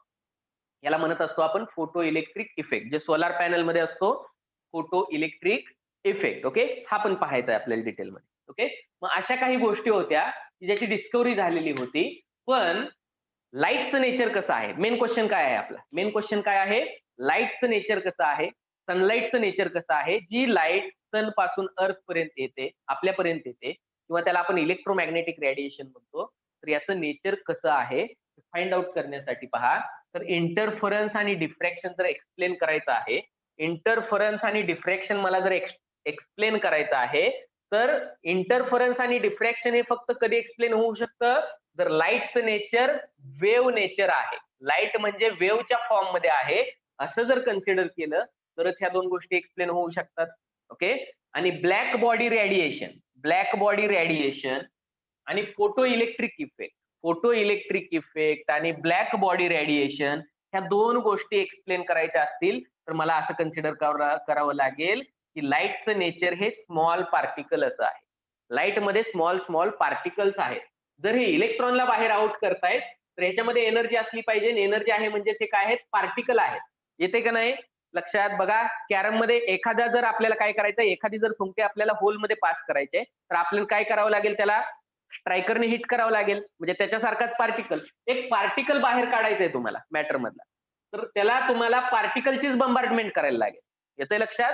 याला म्हणत असतो आपण फोटो इलेक्ट्रिक इफेक्ट. जे सोलार पॅनल मध्ये असतो फोटो इलेक्ट्रिक इफेक्ट. ओके, हा पण पाहायचा आहे आपल्याला डिटेलमध्ये. ओके, मग अशा काही गोष्टी होत्या की ज्याची डिस्कव्हरी झालेली होती. पण लाईटचं नेचर कसं आहे, मेन क्वेश्चन काय आहे आपला, मेन क्वेश्चन काय आहे, लाईटचं नेचर कसं आहे, सनलाईटचं नेचर कसं आहे, जी लाईट सन पासून अर्थ पर्यंत येते, आपल्यापर्यंत येते, किंवा त्याला आपण इलेक्ट्रोमॅग्नेटिक रेडिएशन म्हणतो. तर याचं नेचर कसं आहे फाइंड आउट करण्यासाठी पहा, तर इंटरफरन्स आणि डिफ्रॅक्शन जर एक्सप्लेन करायचं आहे, इंटरफरन्स आणि डिफ्रॅक्शन मला जर एक्सप्लेन करायचं आहे, तर इंटरफरन्स आणि डिफ्रॅक्शन हे फक्त कधी एक्सप्लेन होऊ शकतं, जर लाईटचं नेचर वेव्ह नेचर आहे, लाईट म्हणजे वेव्हच्या फॉर्म मध्ये आहे असं जर कन्सिडर केलं तरच ह्या दोन गोष्टी एक्सप्लेन होऊ शकतात. ओके, आणि ब्लॅक बॉडी रेडिएशन आणि फोटो इलेक्ट्रिक इफेक्ट आणि ब्लॅक बॉडी रेडिएशन ह्या दोन गोष्टी एक्सप्लेन करायच्या असतील तर मला असं कन्सिडर करावं लागेल की लाईटचं नेचर हे स्मॉल पार्टिकल असं आहे. लाईट मध्ये स्मॉल पार्टिकल्स आहेत. जर हे इलेक्ट्रॉनला बाहेर आउट करतायत तर ह्याच्यामध्ये एनर्जी असली पाहिजे. एनर्जी आहे म्हणजे ते काय आहेत, पार्टिकल आहेत. येते का नाही लक्षात? बघा, कॅरम मध्ये एखादा जर आपल्याला काय करायचं, एखादी जर फुंके आपल्याला होल मध्ये पास करायचे तर आपल्याला काय करावं लागेल, त्याला स्ट्रायकरने हिट करावं लागेल, म्हणजे त्याच्यासारखाच पार्टिकल, एक पार्टिकल बाहेर काढायचंय तुम्हाला मॅटर मधला, तर त्याला तुम्हाला पार्टिकलचीच बंबार्डमेंट करायला लागेल. येतंय लक्षात?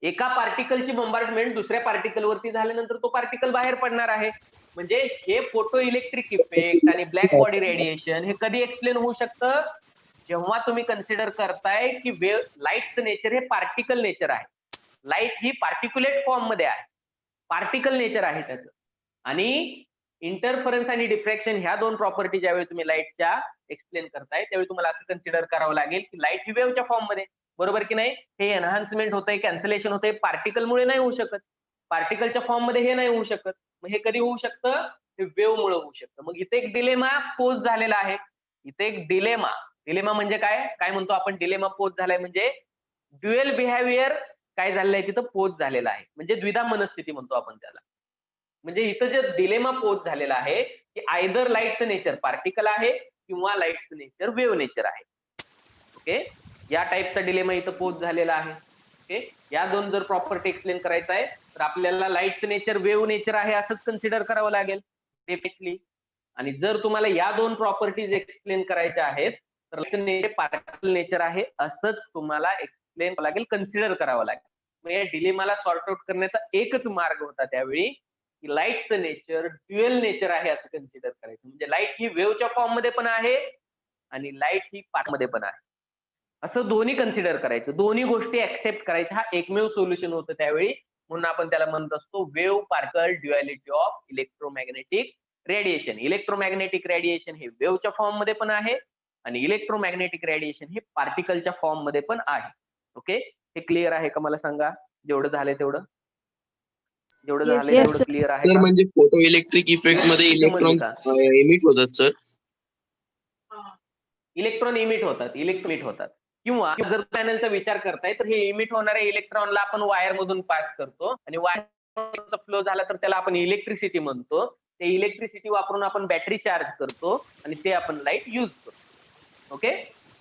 एका पार्टिकलची बंबार्डमेंट दुसऱ्या पार्टिकल वरती झाल्यानंतर तो पार्टिकल बाहेर पडणार आहे. म्हणजे हे फोटो इलेक्ट्रिक इफेक्ट आणि ब्लॅक बॉडी रेडिएशन हे कधी एक्सप्लेन होऊ शकतं, जेव्हा तुम्ही कन्सिडर करताय की लाईटचं नेचर हे पार्टिकल नेचर आहे. लाईट ही पार्टिक्युलेट फॉर्म मध्ये आहे, पार्टिकल नेचर आहे त्याचं. आणि इंटरफरन्स आणि डिफ्रॅक्शन ह्या दोन प्रॉपर्टी ज्यावेळी तुम्ही लाईटच्या एक्सप्लेन करताय त्यावेळी तुम्हाला असं कन्सिडर करावं लागेल की लाईट ही वेव्हच्या फॉर्म मध्ये, बरोबर की नाही? हे एनहान्समेंट होतंय, कॅन्सलेशन होतंय, पार्टिकलमुळे नाही होऊ शकत, पार्टिकलच्या फॉर्म मध्ये हे नाही होऊ शकत. मग हे कधी होऊ शकतं, हे वेव्ह मुळे होऊ शकतं. मग इथे एक डिलेमा पोज झालेला आहे. इथे एक डिलेमा म्हणजे काय म्हणतो आपण, डिलेमा पोज झालाय म्हणजे ड्युएल बिहेवियर काय झालेलं आहे तिथं, पोज झालेला आहे, म्हणजे द्विधा मनस्थिती म्हणतो आपण त्याला. म्हणजे इथं जे डिलेमा पोज झालेला आहे की आयदर लाईटचं नेचर पार्टिकल आहे किंवा लाईटचं नेचर वेव्ह नेचर आहे. ओके, या टाईपचा डिलेमा इथं पोज झालेला आहे. ओके, या दोन जर प्रॉपर्टी एक्सप्लेन करायचं आहे तर आपल्याला लाईटचं नेचर वेव्ह नेचर आहे असंच कन्सिडर करावं लागेल डेफिनेटली. आणि जर तुम्हाला या दोन प्रॉपर्टीज एक्सप्लेन करायच्या आहेत तर लाईटचं नेचर पार्टिकल नेचर आहे असंच तुम्हाला एक्सप्लेन करावं लागेल, कन्सिडर करावं लागेल. मग या डिलेमाला सॉर्ट आउट करण्याचा एकच मार्ग होता त्यावेळी की लाईटचं नेचर ड्युएल नेचर आहे असं कन्सिडर करायचं. म्हणजे लाईट ही वेव्हच्या फॉर्म मध्ये पण आहे आणि लाईट ही पार्ट मध्ये पण आहे, असं दोन्ही कन्सिडर करायचं, दोन्ही गोष्टी ऍक्सेप्ट करायच्या. हा एकमेव सोल्युशन होतं त्यावेळी, म्हणून आपण त्याला म्हणत असतो wave particle duality of electromagnetic radiation. Electromagnetic radiation हे वेव्हच्या फॉर्म मध्ये पण आहे आणि इलेक्ट्रोमॅग्नेटिक रेडिएशन हे पार्टिकलच्या फॉर्म मध्ये पण आहे. ओके, हे क्लिअर आहे का मला सांगा? जेवढं झालंय तेवढं Yes, sir. क्लिअर आहे सर का? म्हणजे फोटो इलेक्ट्रिक इफेक्ट मध्ये इलेक्ट्रॉन एमिट होतात सर. इलेक्ट्रॉन इमिट होतात किंवा जर पॅनलचा विचार करताय तर हे इमिट होणाऱ्या इलेक्ट्रॉनला आपण वायर मधून पास करतो आणि वायर फ्लो झाला तर त्याला आपण इलेक्ट्रिसिटी म्हणतो. ते इलेक्ट्रिसिटी वापरून आपण बॅटरी चार्ज करतो आणि ते आपण लाईट युज करतो. ओके,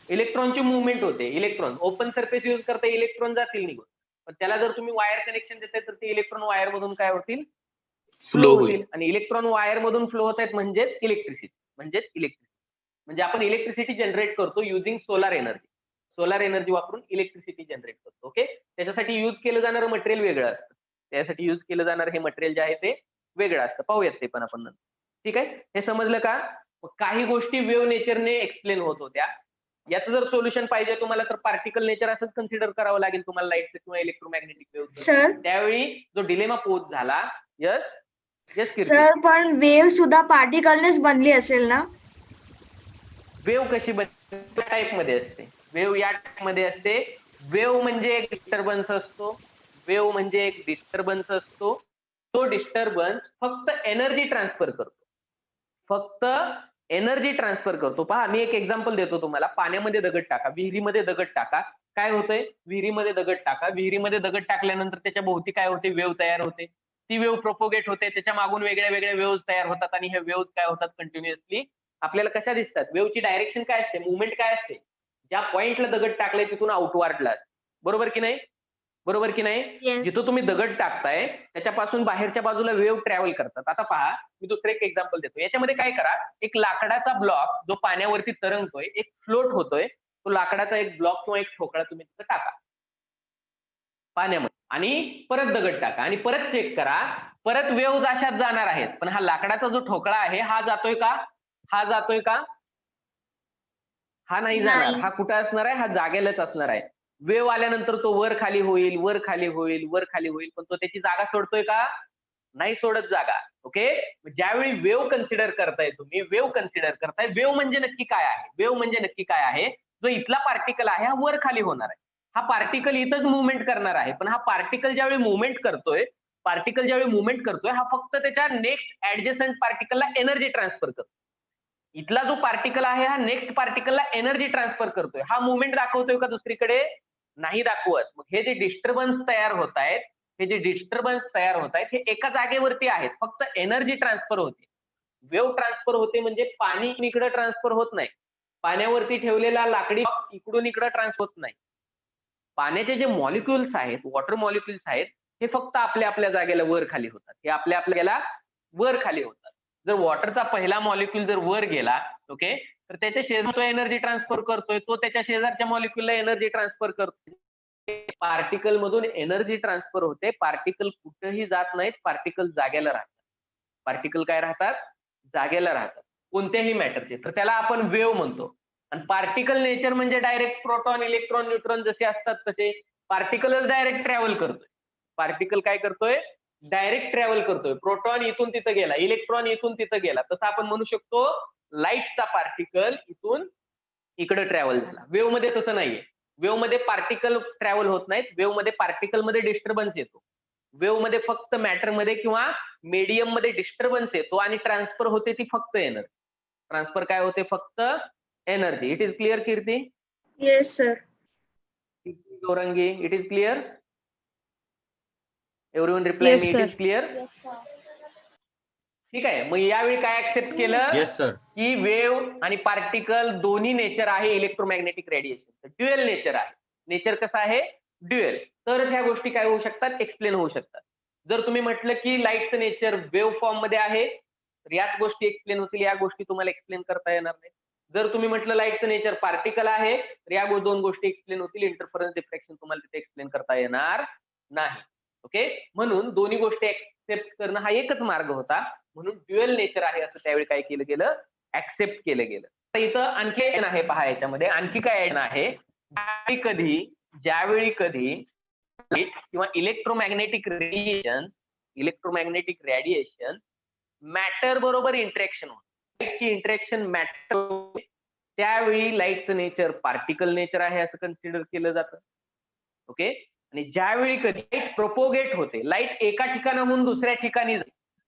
इलेक्ट्रॉनची मुवमेंट होते. इलेक्ट्रॉन ओपन सरफेस युज करता इलेक्ट्रॉन जातील निघून, पण त्याला जर तुम्ही वायर कनेक्शन देताय तर ते इलेक्ट्रॉन वायर मधून काय होतील, फ्लो होतील. आणि इलेक्ट्रॉन वायर मधून फ्लो होत आहेत म्हणजेच इलेक्ट्रिसिटी. म्हणजे आपण इलेक्ट्रिसिटी जनरेट करतो युजिंग सोलार एनर्जी वापरून इलेक्ट्रिसिटी जनरेट करतो. ओके, त्याच्यासाठी युज केलं जाणारं मटेरियल वेगळं असतं, त्यासाठी युज केलं जाणारं हे मटेरियल जे आहे ते वेगळं असतं. पाहूयात ते पण आपण नंतर. ठीक आहे, हे समजलं का? काही गोष्टी वेव्ह नेचरने एक्सप्लेन होत होत्या. याचं जर सोल्युशन पाहिजे तुम्हाला तर पार्टिकल नेचर असंच कन्सिडर करावं लागेल तुम्हाला लाईटचं किंवा इलेक्ट्रोमॅग्नेटिक वेव्ह. सर त्यावेळी जो डिलेमा पोज झाला. यस कीर्ती. सर पण वेव्ह सुद्धा पार्टिकलनेच बनली असेल ना? वेव्ह कशी टाईप मध्ये असते, वेव्ह या टाईप मध्ये असते. वेव्ह म्हणजे एक डिस्टर्बन्स असतो. तो डिस्टर्बन्स फक्त एनर्जी ट्रान्सफर करतो. पहा, मी एक एक्झाम्पल देतो तुम्हाला. पाण्यामध्ये दगड टाका, विहिरीमध्ये दगड टाका, काय होतंय? विहिरीमध्ये दगड टाकल्यानंतर त्याच्या भोवती काय होते, वेव्ह तयार होते. ती वेव्ह प्रोपोगेट होते, त्याच्या मागून वेगळ्या वेव्ह तयार होतात आणि ह्या वेव्ह काय होतात, कंटिन्युअसली आपल्याला कशा दिसतात? वेव्हची डायरेक्शन काय असते, मुवमेंट काय असते? ज्या पॉइंटला दगड टाकलाय तिथून आउटवर्डला असते, बरोबर की नाही? बरोबर की नाही? येस. जिथं तुम्ही दगड टाकताय त्याच्यापासून बाहेरच्या बाजूला वेव्ह ट्रॅव्हल करतात. आता पहा, मी दुसरं एक एक्झाम्पल देतो. याच्यामध्ये काय करा, एक लाकडाचा ब्लॉक जो पाण्यावरती तरंगतोय, एक फ्लोट होतोय, तो लाकडाचा एक ब्लॉक किंवा एक ठोकळा तुम्ही तिथं टाका पाण्यामध्ये आणि परत दगड टाका आणि परत चेक करा, परत वेव्ह अशाच जाणार आहेत. पण हा लाकडाचा जो ठोकळा आहे हा जातोय का? हा जातोय का? हा नाही जाणार. नाही. हा कुठं असणार आहे? हा जागेलाच असणार आहे. वेव्ह आल्यानंतर तो वर खाली होईल, वर खाली होईल, वर खाली होईल, पण तो त्याची जागा सोडतोय का? नाही सोडत जागा. ओके. ज्यावेळी वेव्ह कन्सिडर करताय तुम्ही, वेव्ह कन्सिडर करताय, वेव्ह म्हणजे नक्की काय आहे? वेव्ह म्हणजे नक्की काय आहे? जो इथला पार्टिकल आहे हा वर खाली होणार आहे. हा पार्टिकल इथंच मुवमेंट करणार आहे, पण हा पार्टिकल ज्यावेळी मुवमेंट करतोय, हा फक्त त्याच्या नेक्स्ट ऍडजस्टंट पार्टिकलला एनर्जी ट्रान्सफर करतो. इथला जो पार्टिकल आहे हा नेक्स्ट पार्टिकलला एनर्जी ट्रान्सफर करतोय. हा मुवमेंट दाखवतोय का दुसरीकडे? नाही दाखवत. मग हे जे डिस्टर्बन्स तयार होत आहेत, हे एका जागेवरती आहेत. फक्त एनर्जी ट्रान्सफर होते. वेव्ह ट्रान्सफर होते म्हणजे पाणी इकडे ट्रान्सफर होत नाही. पाण्यावरती ठेवलेला लाकडी इकडून इकडे ट्रान्सफर होत नाही. पाण्याचे जे मॉलिक्युल्स आहेत, वॉटर मॉलिक्युल्स आहेत, हे फक्त आपल्या आपल्या जागेला वर खाली होतात. हे आपल्या आपल्याला वर खाली होतात. जर वॉटरचा पहिला मॉलिक्यूल जर वर गेला, ओके, तर त्याच्या शेजारी तो एनर्जी ट्रान्सफर करतोय, तो त्याच्या शेजारच्या मॉलिक्यूलला एनर्जी ट्रान्सफर करतोय. पार्टिकल मधून एनर्जी ट्रान्सफर होते. पार्टिकल कुठेही जात नाहीत, पार्टिकल जागेला राहतात. पार्टिकल काय राहतात? जागेला राहतात कोणत्याही मॅटरचे. तर त्याला आपण वेव्ह म्हणतो. आणि पार्टिकल नेचर म्हणजे डायरेक्ट प्रोटॉन, इलेक्ट्रॉन, न्यूट्रॉन जसे असतात तसे पार्टिकलच डायरेक्ट ट्रॅव्हल करतोय. पार्टिकल काय करतोय? डायरेक्ट ट्रॅव्हल करतोय. प्रोटॉन इथून तिथं गेला, इलेक्ट्रॉन इथून तिथं गेला. तसं आपण म्हणू शकतो लाईटचा पार्टिकल इथून इकडे ट्रॅव्हल झाला. वेव्ह मध्ये तसं नाहीये. वेव्ह मध्ये पार्टिकल ट्रॅव्हल होत नाहीत. वेव्ह मध्ये पार्टिकल मध्ये डिस्टर्बन्स येतो. वेव्ह मध्ये फक्त मॅटर मध्ये किंवा मीडियम मध्ये डिस्टर्बन्स येतो आणि ट्रान्सफर होते ती फक्त एनर्जी. ट्रान्सफर काय होते? फक्त energy. It is clear Kirti? Yes sir. Orangi, it is clear? Everyone reply Yes, me, it sir. Is clear? ठीक आहे. मग यावेळी काय ऍक्सेप्ट केलं? Yes sir. की वेव्ह आणि पार्टिकल दोन्ही नेचर आहे इलेक्ट्रोमॅग्नेटिक रेडिएशन. ड्युएल नेचर आहे. नेचर कसं आहे? ड्युएल. तरच ह्या गोष्टी काय होऊ शकतात? एक्सप्लेन होऊ शकतात. जर तुम्ही म्हटलं की लाईटचं नेचर वेव्ह फॉर्म मध्ये आहे, तर याच गोष्टी एक्सप्लेन होतील. या गोष्टी तुम्हाला एक्सप्लेन करता येणार नाही. जर तुम्ही म्हटलं लाईटचं नेचर पार्टिकल आहे, तर या दोन गोष्टी एक्सप्लेन होतील. इंटरफरन्स डिफ्रॅक्शन तुम्हाला तिथे एक्सप्लेन करता येणार नाही. ओके. म्हणून दोन्ही गोष्टी एक्सेप्ट करणं हा एकच मार्ग होता. म्हणून ड्युएल नेचर आहे असं त्यावेळी काय केलं गेलं? ऍक्सेप्ट केलं गेलं. तर इथं आणखी आहे पहा, याच्यामध्ये आणखी काय आहे? ज्यावेळी कधी किंवा इलेक्ट्रोमॅग्नेटिक रेडिएशन मॅटर बरोबर इंटरॅक्शन होते, लाईटची इंटरॅक्शन मॅटर, त्यावेळी लाईटचं नेचर पार्टिकल नेचर आहे असं कन्सिडर केलं जातं. ओके. आणि ज्यावेळी कधी लाईट प्रोपोगेट होते, लाईट एका ठिकाणाहून दुसऱ्या ठिकाणी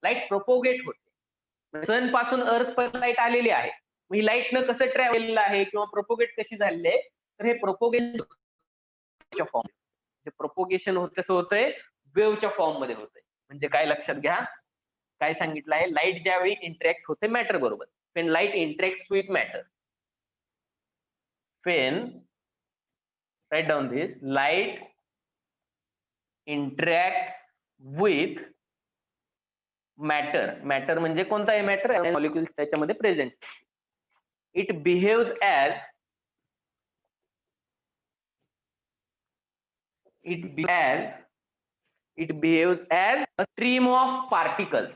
लाईट प्रोपोगेट होते. सन पासून अर्थ पर्यंत लाईट आलेली आहे. मग ही लाईट न कसं ट्रॅव्हल आहे किंवा प्रोपोगेट कशी झालेली आहे? तर हे प्रोपोगेशनच्या फॉर्म, जे प्रोपोगेशन कसं होतंय? वेव्हच्या फॉर्म मध्ये होतंय. म्हणजे काय लक्षात घ्या, काय सांगितलं आहे? लाईट ज्यावेळी इंटरॅक्ट होते मॅटर बरोबर, when light interacts with matter, when, write down this, light interacts with matter. Matter म्हणजे कोणताही मॅटर, मॉलिक्युल्स त्याच्यामध्ये present. It behaves as a stream of particles.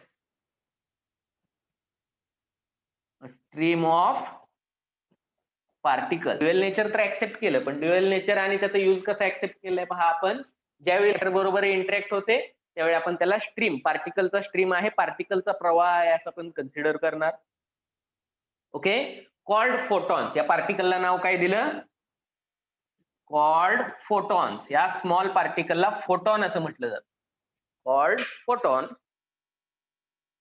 Dual nature तर ऍक्सेप्ट केलं, पण ड्युएल नेचर आणि त्याचा यूज कसा ऍक्सेप्ट केलाय पहा आपण. ज्यावेळी मॅटर बरोबर इंटरॅक्ट होते त्यावेळी आपण त्याला स्ट्रीम, पार्टिकलचा स्ट्रीम आहे, पार्टिकलचा प्रवाह आहे असं आपण कन्सिडर करणार. ओके. कॉल्ड फोटॉन्स, या पार्टिकलला नाव काय दिलं? Called photons. या स्मॉल पार्टिकलला फोटॉन असं म्हटलं जातं. Called photon.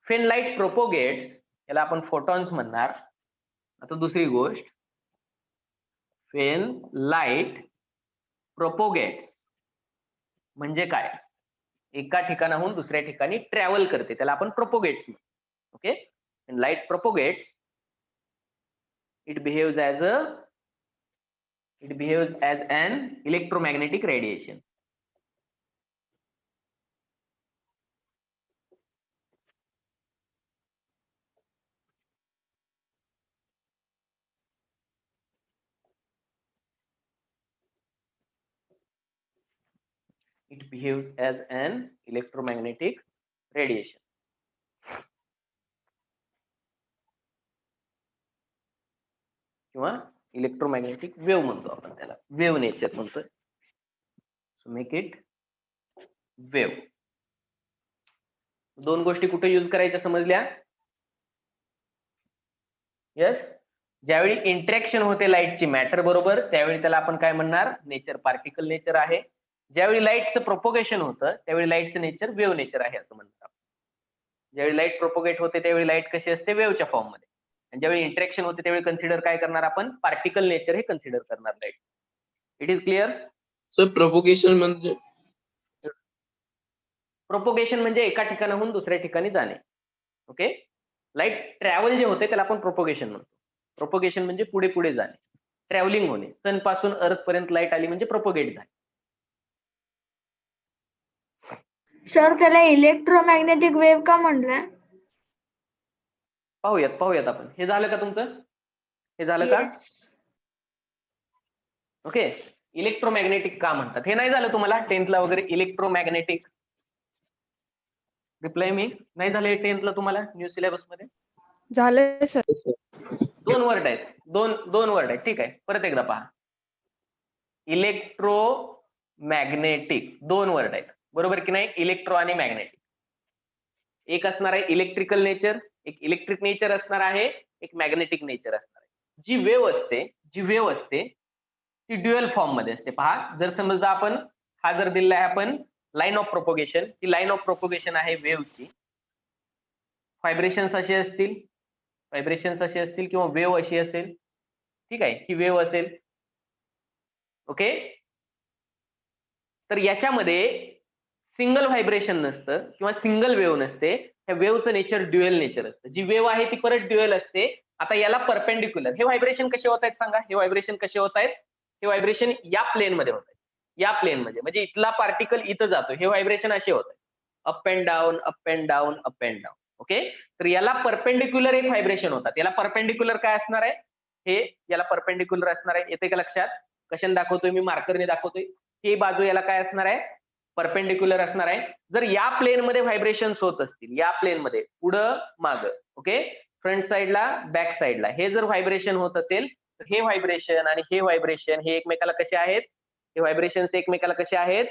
When light propagates, याला आपण फोटॉन्स म्हणणार. आता दुसरी गोष्ट, फेन लाईट प्रोपोगेट्स म्हणजे काय? एका ठिकाणाहून दुसऱ्या ठिकाणी ट्रॅव्हल करते, त्याला आपण प्रोपोगेट्स म्हणतो. Okay. Light propagates, it behaves as an electromagnetic radiation. It behaves as an electromagnetic radiation. किंवा इलेक्ट्रोमॅग्नेटिक वेव्ह म्हणतो आपण त्याला, वेव्ह नेचर म्हणतोय. So make it wave. दोन गोष्टी कुठे यूज करायच्या समजल्या? यस, ज्यावेळी इंटरॅक्शन होते लाईटची मॅटर बरोबर त्यावेळी त्याला आपण काय म्हणणार? नेचर पार्टिकल नेचर आहे. ज्यावेळी लाईटचं प्रोपोगेशन होतं त्यावेळी लाईटचं नेचर वेव्ह नेचर आहे असं म्हणतात. ज्यावेळी लाईट प्रोपोगेट होते त्यावेळी लाईट कशी असते? वेव्हच्या फॉर्म मध्ये. आणि ज्यावेळी इंटरॅक्शन होते त्यावेळी कन्सिडर काय करणार आपण? पार्टिकल नेचर हे कन्सिडर करणार light. It is clear? Sir propagation म्हणजे? प्रोपोगेशन म्हणजे एका ठिकाणाहून दुसऱ्या ठिकाणी जाणे. ओके, लाईट ट्रॅव्हल जे होते त्याला आपण प्रोपोगेशन म्हणतो. प्रोपोगेशन म्हणजे पुढे पुढे जाणे, ट्रॅव्हलिंग होणे. सन पासून अर्थ पर्यंत लाईट आली म्हणजे प्रोपोगेट झाली. सर त्याला इलेक्ट्रोमॅग्नेटिक वेव्ह का म्हटलंय? पाहूयात आपण. हे झालं का तुमचं? हे झालं का? ओके, इलेक्ट्रोमॅग्नेटिक का म्हणतात हे नाही झालं तुम्हाला 10th ला वगैरे? इलेक्ट्रोमॅग्नेटिक रिप्लाय मी नाही झाले 10th ला तुम्हाला न्यू सिलेबस मध्ये? झालंय सर. दोन वर्ड आहेत, दोन वर्ड आहेत. ठीक आहे, परत एकदा पहा. इलेक्ट्रोमॅग्नेटिक दोन वर्ड आहेत, बरोबर की नाही? इलेक्ट्रो आणि मॅग्नेटिक. एक असणार आहे इलेक्ट्रिकल नेचर, एक इलेक्ट्रिक नेचर असणार आहे, एक मॅग्नेटिक नेचर असणार आहे. जी वेव्ह असते ती ड्युअल फॉर्म मध्ये असते. पहा, जर समजा आपण हा जर दिला आहे आपण लाईन ऑफ प्रोपोगेशन, ती लाईन ऑफ प्रोपोगेशन आहे वेव्हची. व्हायब्रेशन्स असे असतील किंवा वेव्ह अशी असेल. ठीक आहे, ही वेव्ह असेल. ओके, तर याच्यामध्ये सिंगल व्हायब्रेशन नसतं किंवा सिंगल वेव्ह नसते. त्या वेव्हचं नेचर ड्युअल नेचर असतं. जी वेव्ह आहे ती परत ड्युअल असते. आता याला परपेंडिक्युलर हे व्हायब्रेशन कसे होत आहेत सांगा? हे व्हायब्रेशन कसे होत आहेत? हे व्हायब्रेशन या प्लेन मध्ये होत आहेत. या प्लेन मध्ये म्हणजे इथला पार्टिकल इथं जातो, हे व्हायब्रेशन असे होत आहेत. Up and down, up and down, up and down. Okay, तर याला परपेंडिक्युलर एक व्हायब्रेशन होतात. याला परपेंडिक्युलर काय असणार आहे? हे याला परपेंडिक्युलर असणार आहे. येते का लक्षात? कशाने दाखवतोय मी? मार्करने दाखवतोय. ही बाजू याला काय असणार आहे? परपेंडिक्युलर असणार आहे. जर या प्लेन मध्ये व्हायब्रेशन्स होत असतील, या प्लेन मध्ये पुढं माग, ओके, फ्रंट साइडला बॅक साइडला, हे जर व्हायब्रेशन होत असेल तर हे व्हायब्रेशन आणि हे व्हायब्रेशन हे एकमेकाला कसे आहेत? हे व्हायब्रेशन्स एकमेकाला कसे आहेत?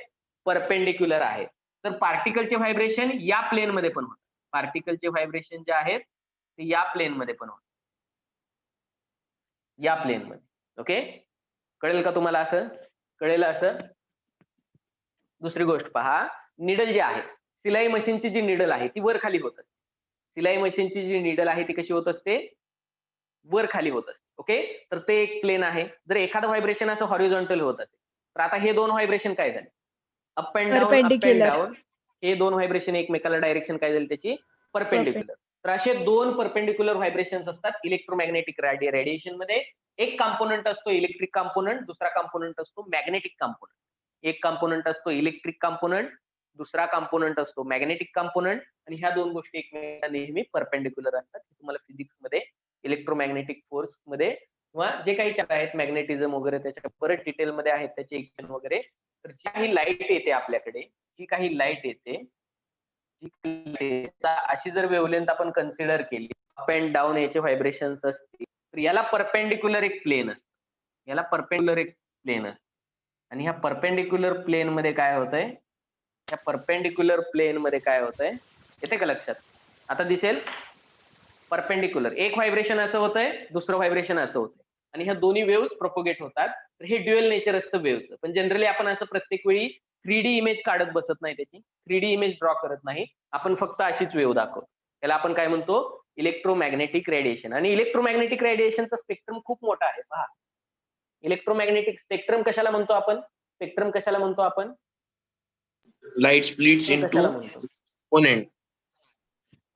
परपेंडिक्युलर आहेत. तर पार्टिकलचे व्हायब्रेशन या प्लेन मध्ये पण होतात. पार्टिकलचे व्हायब्रेशन जे आहेत ते या प्लेन मध्ये पण होतात. या प्लेन मध्ये. ओके, कळेल का तुम्हाला? असं कळेल असं? दुसरी गोष्ट पहा, निडल जे आहे, सिलाई मशीनची जी निडल आहे ती वर खाली होत असते. सिलाई मशीनची जी निडल आहे ती कशी होत असते? वर खाली होत असते. ओके, तर ते एक प्लेन आहे. जर एखादं व्हायब्रेशन असं हॉरिझॉन्टल होत असेल तर आता हे दोन व्हायब्रेशन काय झाले? Up and down, up and Perpendicular. Down. हे दोन व्हायब्रेशन एकमेकाला डायरेक्शन काय झाली त्याची? परपेंडिक्युलर. तर असे दोन परपेंडिक्युलर व्हायब्रेशन्स असतात इलेक्ट्रोमॅग्नेटिक रेडिएशन मध्ये. एक कंपोनंट असतो इलेक्ट्रिक कंपोनंट, दुसरा कंपोनंट असतो मॅग्नेटिक कंपोनंट. एक कंपोनंट असतो इलेक्ट्रिक कंपोनंट, दुसरा कंपोनंट असतो मॅग्नेटिक कंपोनंट. आणि ह्या दोन गोष्टी एकमेकांना नेहमी परपेंडिक्युलर असतात. तुम्हाला फिजिक्स मध्ये इलेक्ट्रोमॅग्नेटिक फोर्स मध्ये किंवा जे काही आहेत मॅग्नेटिझम वगैरे त्याच्या परत डिटेल मध्ये आहेत त्याचे इक्वेशन वगैरे. तर जी काही लाईट येते आपल्याकडे, जी काही लाईट येते, अशी जर वेव्हलेंथ आपण कन्सिडर केली, अप अँड डाऊन याचे व्हायब्रेशन्स असतील तर याला परपेंडिक्युलर एक प्लेन असतं. याला परपेंडिक्युलर एक प्लेन असतं. आणि ह्या परपेंडिक्युलर प्लेन मध्ये काय होतंय? या परपेंडिक्युलर प्लेन मध्ये काय होतंय? येते का लक्षात? आता दिसेल परपेंडिक्युलर. एक व्हायब्रेशन असं होतंय, दुसरं व्हायब्रेशन असं होतंय. आणि ह्या दोन्ही वेव्स प्रोपोगेट होतात. तर हे ड्युअल नेचर असतं वेव्हचं. पण जनरली आपण असं प्रत्येक वेळी 3D इमेज काढत बसत नाही, त्याची 3D इमेज ड्रॉ करत नाही. आपण फक्त अशीच वेव्ह दाखवतो. त्याला आपण काय म्हणतो? Electromagnetic radiation. आणि इलेक्ट्रोमॅग्नेटिक रेडिएशनचा स्पेक्ट्रम खूप मोठा आहे. पहा, इलेक्ट्रोमॅग्नेटिक स्पेक्ट्रम कशाला म्हणतो आपण? स्पेक्ट्रम कशाला म्हणतो आपण? लाईट स्प्लिट्स इनटू कशाला म्हणतो? कंपोनेंट.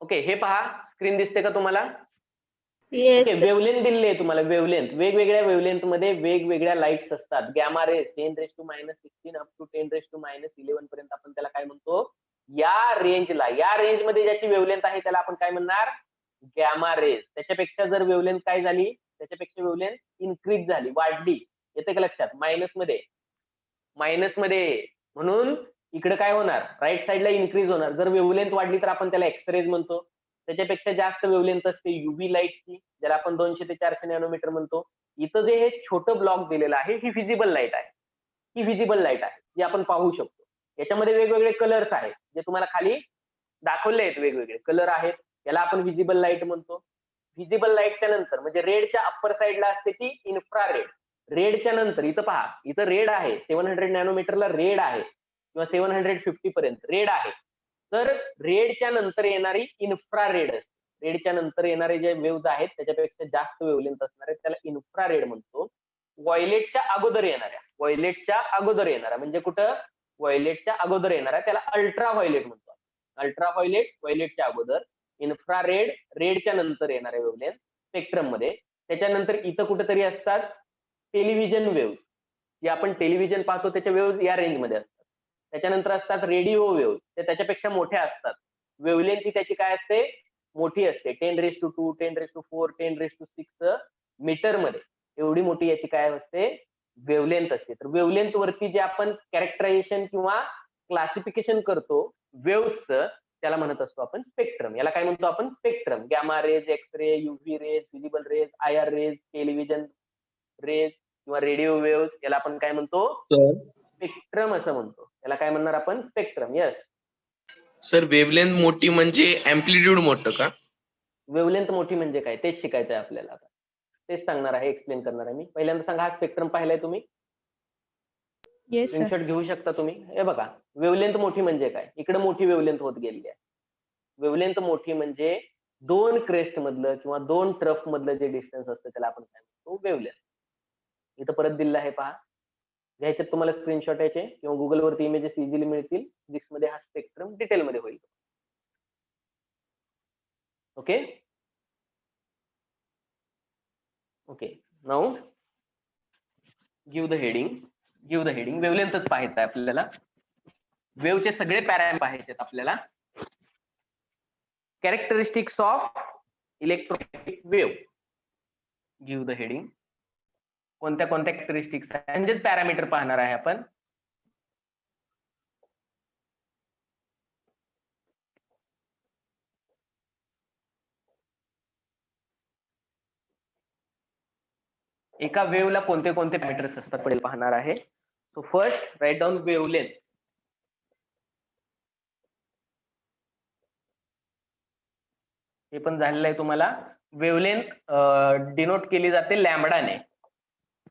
ओके, हे पहा, स्क्रीन दिसते का तुम्हाला? येस. ओके, वेव्हलेंथ दिलेली आहे तुम्हाला. वेव्हलेंथ, वेगवेगळ्या वेव्हलेंथ मध्ये वेगवेगळ्या लाईट्स असतात. गॅमा रेज 10⁻16 अप टू 10⁻11 पर्यंत आपण त्याला काय म्हणतो? या रेंजला, या रेंज मध्ये ज्याची वेव्हलेंथ आहे त्याला आपण काय म्हणणार? Gamma rays. त्याच्यापेक्षा जर वेव्हलेंथ काय झाली? त्याच्यापेक्षा वेव्हलेंथ इन्क्रीज झाली, वाढली. येते का लक्षात? मायनस मध्ये म्हणून इकडे काय होणार, राईट साईडला इन्क्रीज होणार. जर वेव्हलेंथ वाढली तर आपण त्याला एक्सरेज म्हणतो. त्याच्यापेक्षा जास्त वेव्हलेंथ असते युव्ही लाईटची, ज्याला आपण 200 ते 400 नॅनोमीटर म्हणतो. इथं जे हे छोटं ब्लॉक दिलेलं आहे ही व्हिजिबल लाईट आहे. ही व्हिजिबल लाईट आहे जी आपण पाहू शकतो. याच्यामध्ये वेगवेगळे कलर्स आहेत जे तुम्हाला खाली दाखवले आहेत. वेगवेगळे कलर आहेत, याला आपण व्हिजिबल लाईट म्हणतो. व्हिजिबल लाईटच्या नंतर म्हणजे रेडच्या अप्पर साईडला असते ती इन्फ्रारेड. रेडच्या नंतर इथं पहा, इथं रेड आहे, 700 नॅनोमीटरला रेड आहे किंवा 750 पर्यंत रेड आहे. तर रेडच्या नंतर येणारी इन्फ्रारेड असते. रेडच्या नंतर येणारे जे वेव्हज आहेत त्याच्यापेक्षा जास्त वेव्हलेंथ असणारे त्याला इन्फ्रारेड म्हणतो. व्हायलेटच्या अगोदर येणाऱ्या म्हणजे कुठं, व्हायलेटच्या अगोदर येणाऱ्या त्याला अल्ट्रा व्हायलेट म्हणतो. अल्ट्रा व्हायलेट, व्हायलेटच्या अगोदर. इन्फ्रारेड, रेडच्या नंतर येणारे वेव्हलेंथ स्पेक्ट्रम मध्ये. त्याच्यानंतर इथं कुठेतरी असतात टेलिव्हिजन वेव्ह, जे आपण टेलिव्हिजन पाहतो त्याच्या वेव्ह या रेंजमध्ये असतात. त्याच्यानंतर असतात रेडिओ वेव्ह, ते त्याच्यापेक्षा मोठ्या असतात. वेव्हलेंथ ही त्याची काय असते, मोठी असते. 10⁻², 10⁻⁴, 10⁻�6 मीटर मध्ये एवढी मोठी याची काय असते, वेव्हलेंथ असते. तर वेव्हलेंथ वरती जे आपण कॅरेक्टरायझेशन किंवा क्लासिफिकेशन करतो वेव्हचं, त्याला म्हणत असतो आपण स्पेक्ट्रम. याला काय म्हणतो आपण, spectrum. Gamma rays, X ray, UV rays, visible rays, IR rays, television rays किंवा रेडिओ वेव्ह, याला आपण काय म्हणतो, स्पेक्ट्रम असं म्हणतो. याला काय म्हणणार आपण, स्पेक्ट्रम. यस सर, वेव्हलेंथ मोठी म्हणजे अँप्लिट्यूड मोठं का? वेव्हलेंथ मोठी म्हणजे काय तेच शिकायचं आहे आपल्याला. आता तेच सांगणार आहे, एक्सप्लेन करणार आहे मी. पहिल्यांदा सांगा, हा स्पेक्ट्रम पाहिलाय तुम्ही? Yes sir. स्क्रीनशॉट घेऊ शकता तुम्ही. हे बघा, वेव्हलेंथ मोठी म्हणजे काय, इकडे मोठी वेव्हलेंथ होत गेलेली आहे. वेव्हलेंथ मोठी म्हणजे 2 क्रेस्ट मधलं किंवा 2 ट्रफ मधलं जे डिस्टन्स असतं त्याला आपण काय म्हणतो, वेव्हलेंथ. इथं परत दिलेलं आहे पहा. घ्यायचे तुम्हाला स्क्रीनशॉट याचे किंवा गुगलवरती इमेजेस इझिली मिळतील. मध्ये हा स्पेक्ट्रम डिटेलमध्ये होईल. Okay okay, now give the heading. वेव्हलेंथच पाहायचं आहे आपल्याला. वेव्हचे सगळे पॅरामीटर पाहायचे आपल्याला. Characteristics of electromagnetic wave. Give the heading. कोणत्या कॅरेक्टरिस्टिक्स आहे म्हणजेच पॅरामीटर पाहणार आहे आपण. एका वेव्हला कोणते पॅरामीटर्स असतात पडेल पाहणार आहे. So first write down wavelength. हे पण झालेलं आहे तुम्हाला. वेव्हलेंथ डिनोट केली जाते लॅम्बडाने.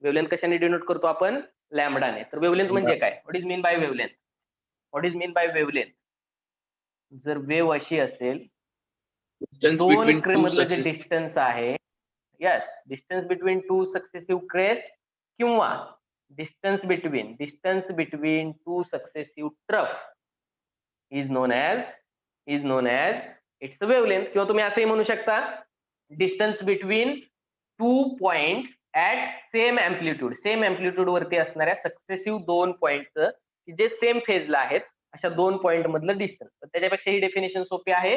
वेव्हलेंथ कशाने डिनोट करतो आपण, लॅम्बडाने. तर वेव्हलेंथ म्हणजे काय, what is mean by wavelength? जर वेव्ह अशी असेल, दोन क्रेस्ट मधलं जे डिस्टन्स आहे, yes, distance between 2 successive crest किंवा distance between 2 successive trough is known as its wavelength. किंवा तुम्ही असंही म्हणू शकता, distance between 2 points at same amplitude वरती असणाऱ्या सक्सेसिव्ह 2 पॉइंटचं जे सेम फेजला आहेत अशा 2 पॉइंट मधलं डिस्टन्स. त्याच्यापेक्षा ही डेफिनेशन सोपी आहे,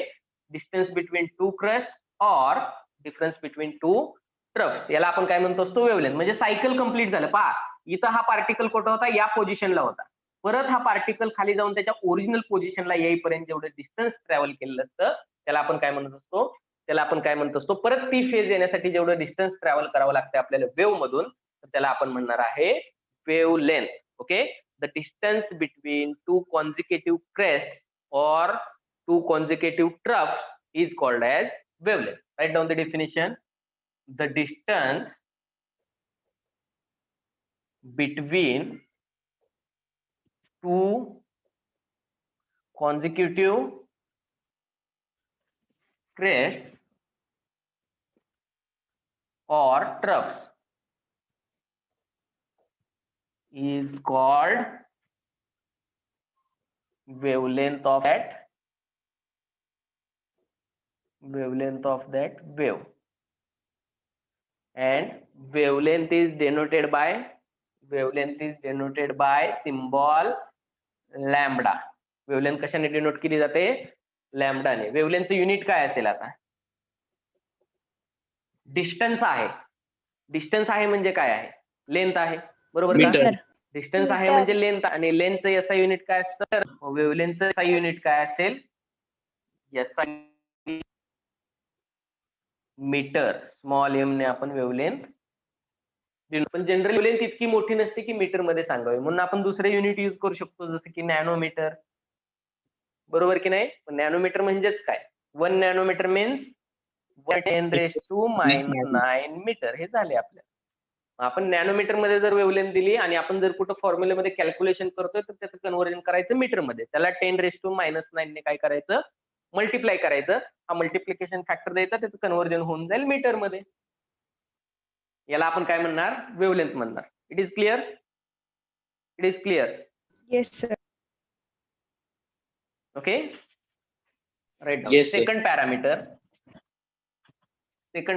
distance between 2 crest or difference between 2 troughs. याला आपण काय म्हणतो असतो, वेव्हलेंथ. म्हणजे सायकल कंप्लीट झालं. पहा, इथं हा पार्टिकल कुठं होता, या पोझिशनला होता. परत हा पार्टिकल खाली जाऊन त्याच्या ओरिजिनल पोझिशनला येईपर्यंत जेवढं डिस्टन्स ट्रॅव्हल केलेलं असतं त्याला आपण काय म्हणत असतो, परत ती फेज येण्यासाठी जेवढं डिस्टन्स ट्रॅव्हल करावं लागतं आपल्याला वेव्ह मधून, तर त्याला आपण म्हणणार आहे wavelength. Okay, the distance between 2 consecutive crest or 2 consecutive troughs is called as wavelength. Write down the definition. The distance between 2 consecutive crests or troughs is called wavelength of that wave. And wavelength is denoted by symbol lambda. Wavelength कशाने denote केली जाते, लॅम्बडाने. वेव्हलेंथचं unit काय असेल आता, distance आहे म्हणजे काय आहे, लेंथ आहे, बरोबर का? डिस्टन्स आहे मीटर. म्हणजे लेंथ, आणि लेंथचं एसआय युनिट काय असतं, तर वेव्हलेंथचं एसआय युनिट काय असेल, एसआय मीटर. स्मॉल एम ने आपण वेव्हलेंथ, पण जनरल वेव्हलेंथ इतकी मोठी नसते की मीटर मध्ये सांगावी, म्हणून आपण दुसरे युनिट यूज करू शकतो, जसं की नॅनोमीटर. बरोबर की नाही? नॅनोमीटर म्हणजेच काय, 1 नॅनोमीटर मीन्स 10⁻⁹ मीटर. हे झाले आपल्याला. आपण नॅनोमीटर मध्ये जर वेव्हलेंथ दिली आणि आपण जर कुठं फॉर्म्युलेमध्ये कॅल्क्युलेशन करतोय तर त्याचं कन्व्हर्जन करायचं मीटर मध्ये, त्याला 10⁻⁹ ने काय करायचं, मल्टिप्लाय करायचं. हा मल्टिप्लिकेशन फॅक्टर द्यायचा, त्याचं कन्व्हर्जन होऊन जाईल मीटर मध्ये. याला आपण काय म्हणणार, वेव्हलेंथ म्हणणार. It is clear? It is clear? Yes, sir. Okay, write down. Yes, sir. Second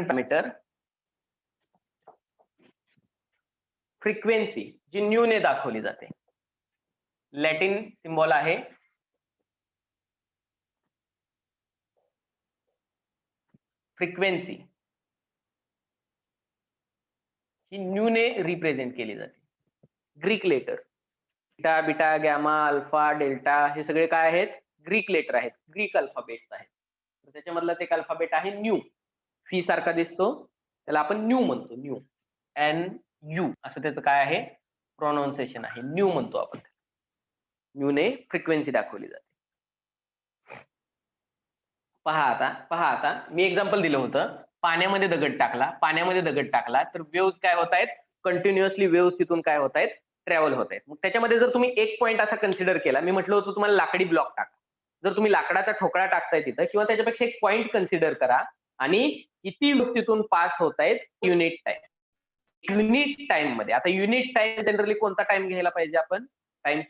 parameter, frequency, जी न्यू ने दाखवली जाते. लॅटिन सिम्बॉल आहे फ्रिक्वेन्सी, ही न्यू ने रिप्रेझेंट केली जाते. Greek letter, beta, beta, gamma, alpha, delta, हे सगळे काय आहेत, ग्रीक लेटर आहेत, ग्रीक अल्फाबेट्स आहेत. तर त्याच्यामधलाच एक अल्फाबेट आहे न्यू. फी सारखा दिसतो, त्याला आपण न्यू म्हणतो. न्यू, NU असं त्याचं काय आहे, प्रोनाउन्सिएशन आहे. न्यू म्हणतो आपण. न्यू ने फ्रिक्वेन्सी दाखवली जाते. पहा आता मी एक्झाम्पल दिलं होतं, पाण्यामध्ये दगड टाकला तर वेव्स काय होत आहेत, कंटिन्युअसली वेव्स तिथून काय होत आहेत, ट्रॅव्हल होत आहेत. मग त्याच्यामध्ये जर तुम्ही एक पॉईंट असा कन्सिडर केला, मी म्हटलं होतं तुम्हाला लाकडी ब्लॉक टाका, जर तुम्ही लाकडाचा ठोकळा टाकताय तिथं, किंवा त्याच्यापेक्षा एक पॉईंट कन्सिडर करा आणि किती वेव्स तिथून पास होत आहेत, युनिट टाइम. युनिट टाइम मध्ये, आता युनिट टाइम जनरली कोणता टाइम घ्यायला पाहिजे आपण, टाइम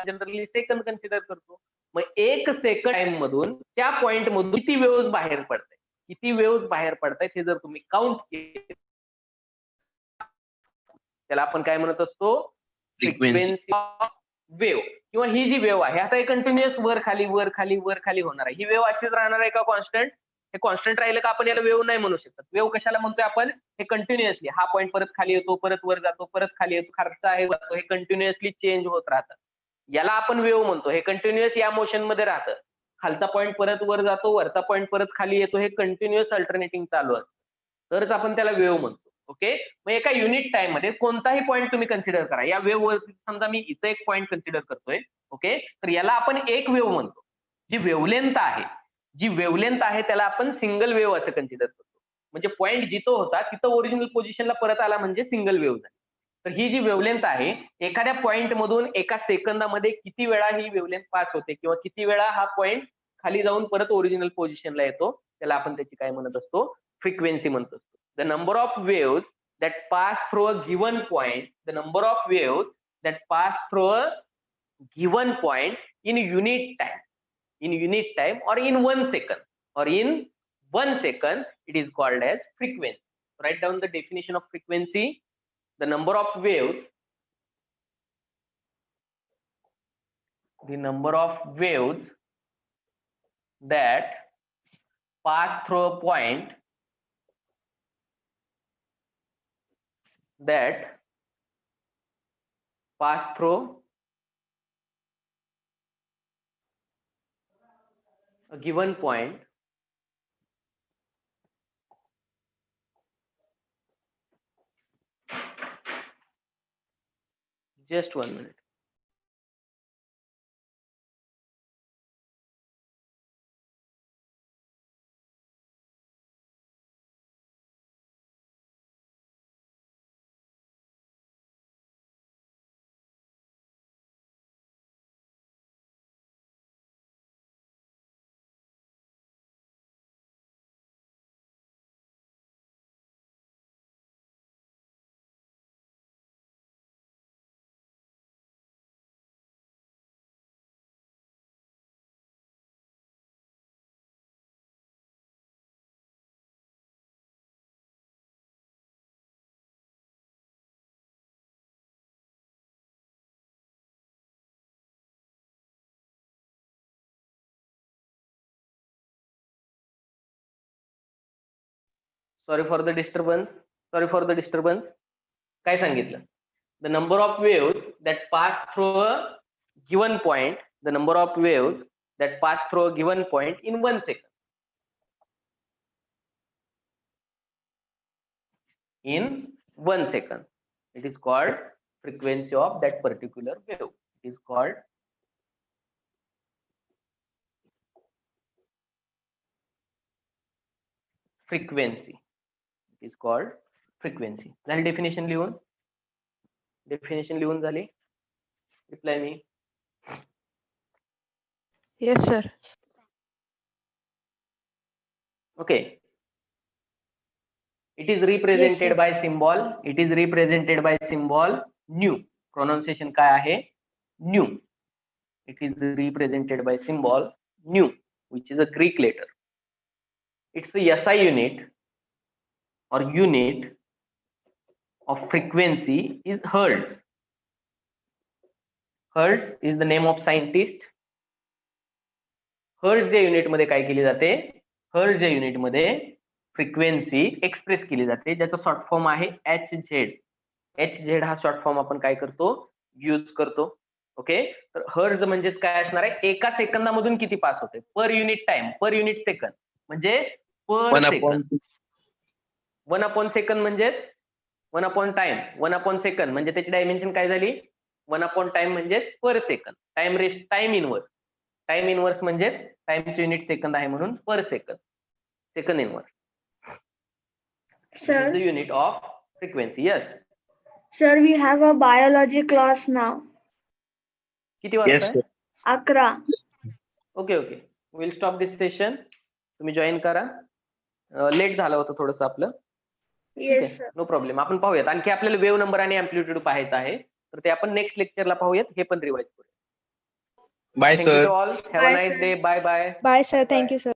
जनरली सेकंद कन्सिडर करतो. मग 1 सेकंड टाइम मधून त्या पॉइंट मधून किती वेव्स बाहेर पडतायत, हे जर तुम्ही काउंट केले, त्याला आपण काय म्हणत असतो, फ्रिक्वेन्सी ऑफ वेव्ह. किंवा ही जी वेव्ह आहे, आता कंटिन्युअस वर खाली होणार आहे. ही वेव्ह अशीच राहणार आहे का कॉन्स्टंट? हे कॉन्स्टंट राहिलं का आपण याला वेव्ह नाही म्हणू शकत. वेव्ह कशाला म्हणतोय आपण, हे कंटिन्युअसली, हा पॉईंट परत खाली येतो, परत वर जातो, परत खाली येतो, खालचा आहे जातो, हे कंटिन्युअसली चेंज होत राहतं. याला आपण वेव्ह म्हणतो. हे कंटिन्युअस या मोशन मध्ये राहतं, खालचा पॉईंट परत वर जातो, वरचा पॉईंट परत खाली येतो, हे कंटिन्युअस अल्टरनेटिंग चालू असतं, तरच आपण त्याला वेव्ह म्हणतो. ओके, मग एका युनिट टाइम मध्ये कोणताही पॉईंट तुम्ही कन्सिडर करा. या वेव्ह वर समजा मी इथं एक पॉईंट कन्सिडर करतोय, ओके, तर याला आपण एक वेव्ह म्हणतो. जी वेव्हलेंथ आहे त्याला आपण सिंगल वेव्ह असं कन्सिडर करतो. म्हणजे पॉईंट जिथं होता तिथं ओरिजिनल पोझिशनला परत आला म्हणजे सिंगल वेव्ह झाली. तर ही जी वेव्हलेंथ आहे, एखाद्या पॉईंट मधून एका सेकंदामध्ये किती वेळा ही वेव्हलेंथ पास होते, किंवा किती वेळा हा पॉईंट खाली जाऊन परत ओरिजिनल पोझिशनला येतो, त्याला आपण त्याची काय म्हणत असतो, फ्रिक्वेन्सी म्हणत असतो. The number of waves that pass through a given point, the number of waves that pass through a given point in unit time or in 1 second, it is called as frequency. Write down the definition of frequency. The number of waves that pass through a point a given point just 1 minute. Sorry for the disturbance. काय सांगितलं, the number of waves that pass through a given point, the number of waves that pass through a given point in 1 second. In 1 second. It is called frequency of that particular wave. It is called frequency. It is called frequency. झाली definition लिहून? Definition लिहून झाली? Reply me. Yes, sir. Okay. It is represented sir. by symbol. It is represented by symbol nu. Pronunciation काय आहे? Nu. It is represented by symbol nu, which is a Greek letter. Its SI unit or unit of frequency is hertz. Hertz is the name of scientist. hertz या unit मध्ये काय केली जाते? hertz या unit मध्ये frequency express केली जाते, ज्याचा शॉर्ट फॉर्म आहे HZ. HZ हा शॉर्ट फॉर्म आपण काय करतो? यूज करतो. ओके, तर हर्ट्ज म्हणजेच काय असणार आहे? एका सेकंदामधून किती पास होते? Per unit time, per unit second म्हणजे पर सेकंद. 1 अपॉन सेकंद म्हणजेच 1 अपॉन टाइम, 1 अपॉन सेकंद म्हणजे त्याची डायमेन्शन काय झाली? 1 अपॉन टाइम म्हणजेच per second. Time rest time inverse. Time inverse म्हणजेच टाइमचे युनिट सेकंद आहे म्हणून per second. Second inverse. Sir, the unit of frequency. Yes. sir, we have a biology class now. किती Yes, वाजता? sir. 11. Okay okay, will stop this session. तुम्ही join करा. Late झालं होतं थोडस आपलं. Yes, sir. No problem. आपण पाहूयात. आणखी आपल्याला वेव्ह नंबर आणि अँप्लिट्यूड पाहायचं आहे, तर ते आपण नेक्स्ट लेक्चरला पाहूयात. हे पण रिवाइज करूया. Bye, thank you sir. To all. Have a Bye, nice sir. Day. Bye bye. Bye, sir. Thank you, sir.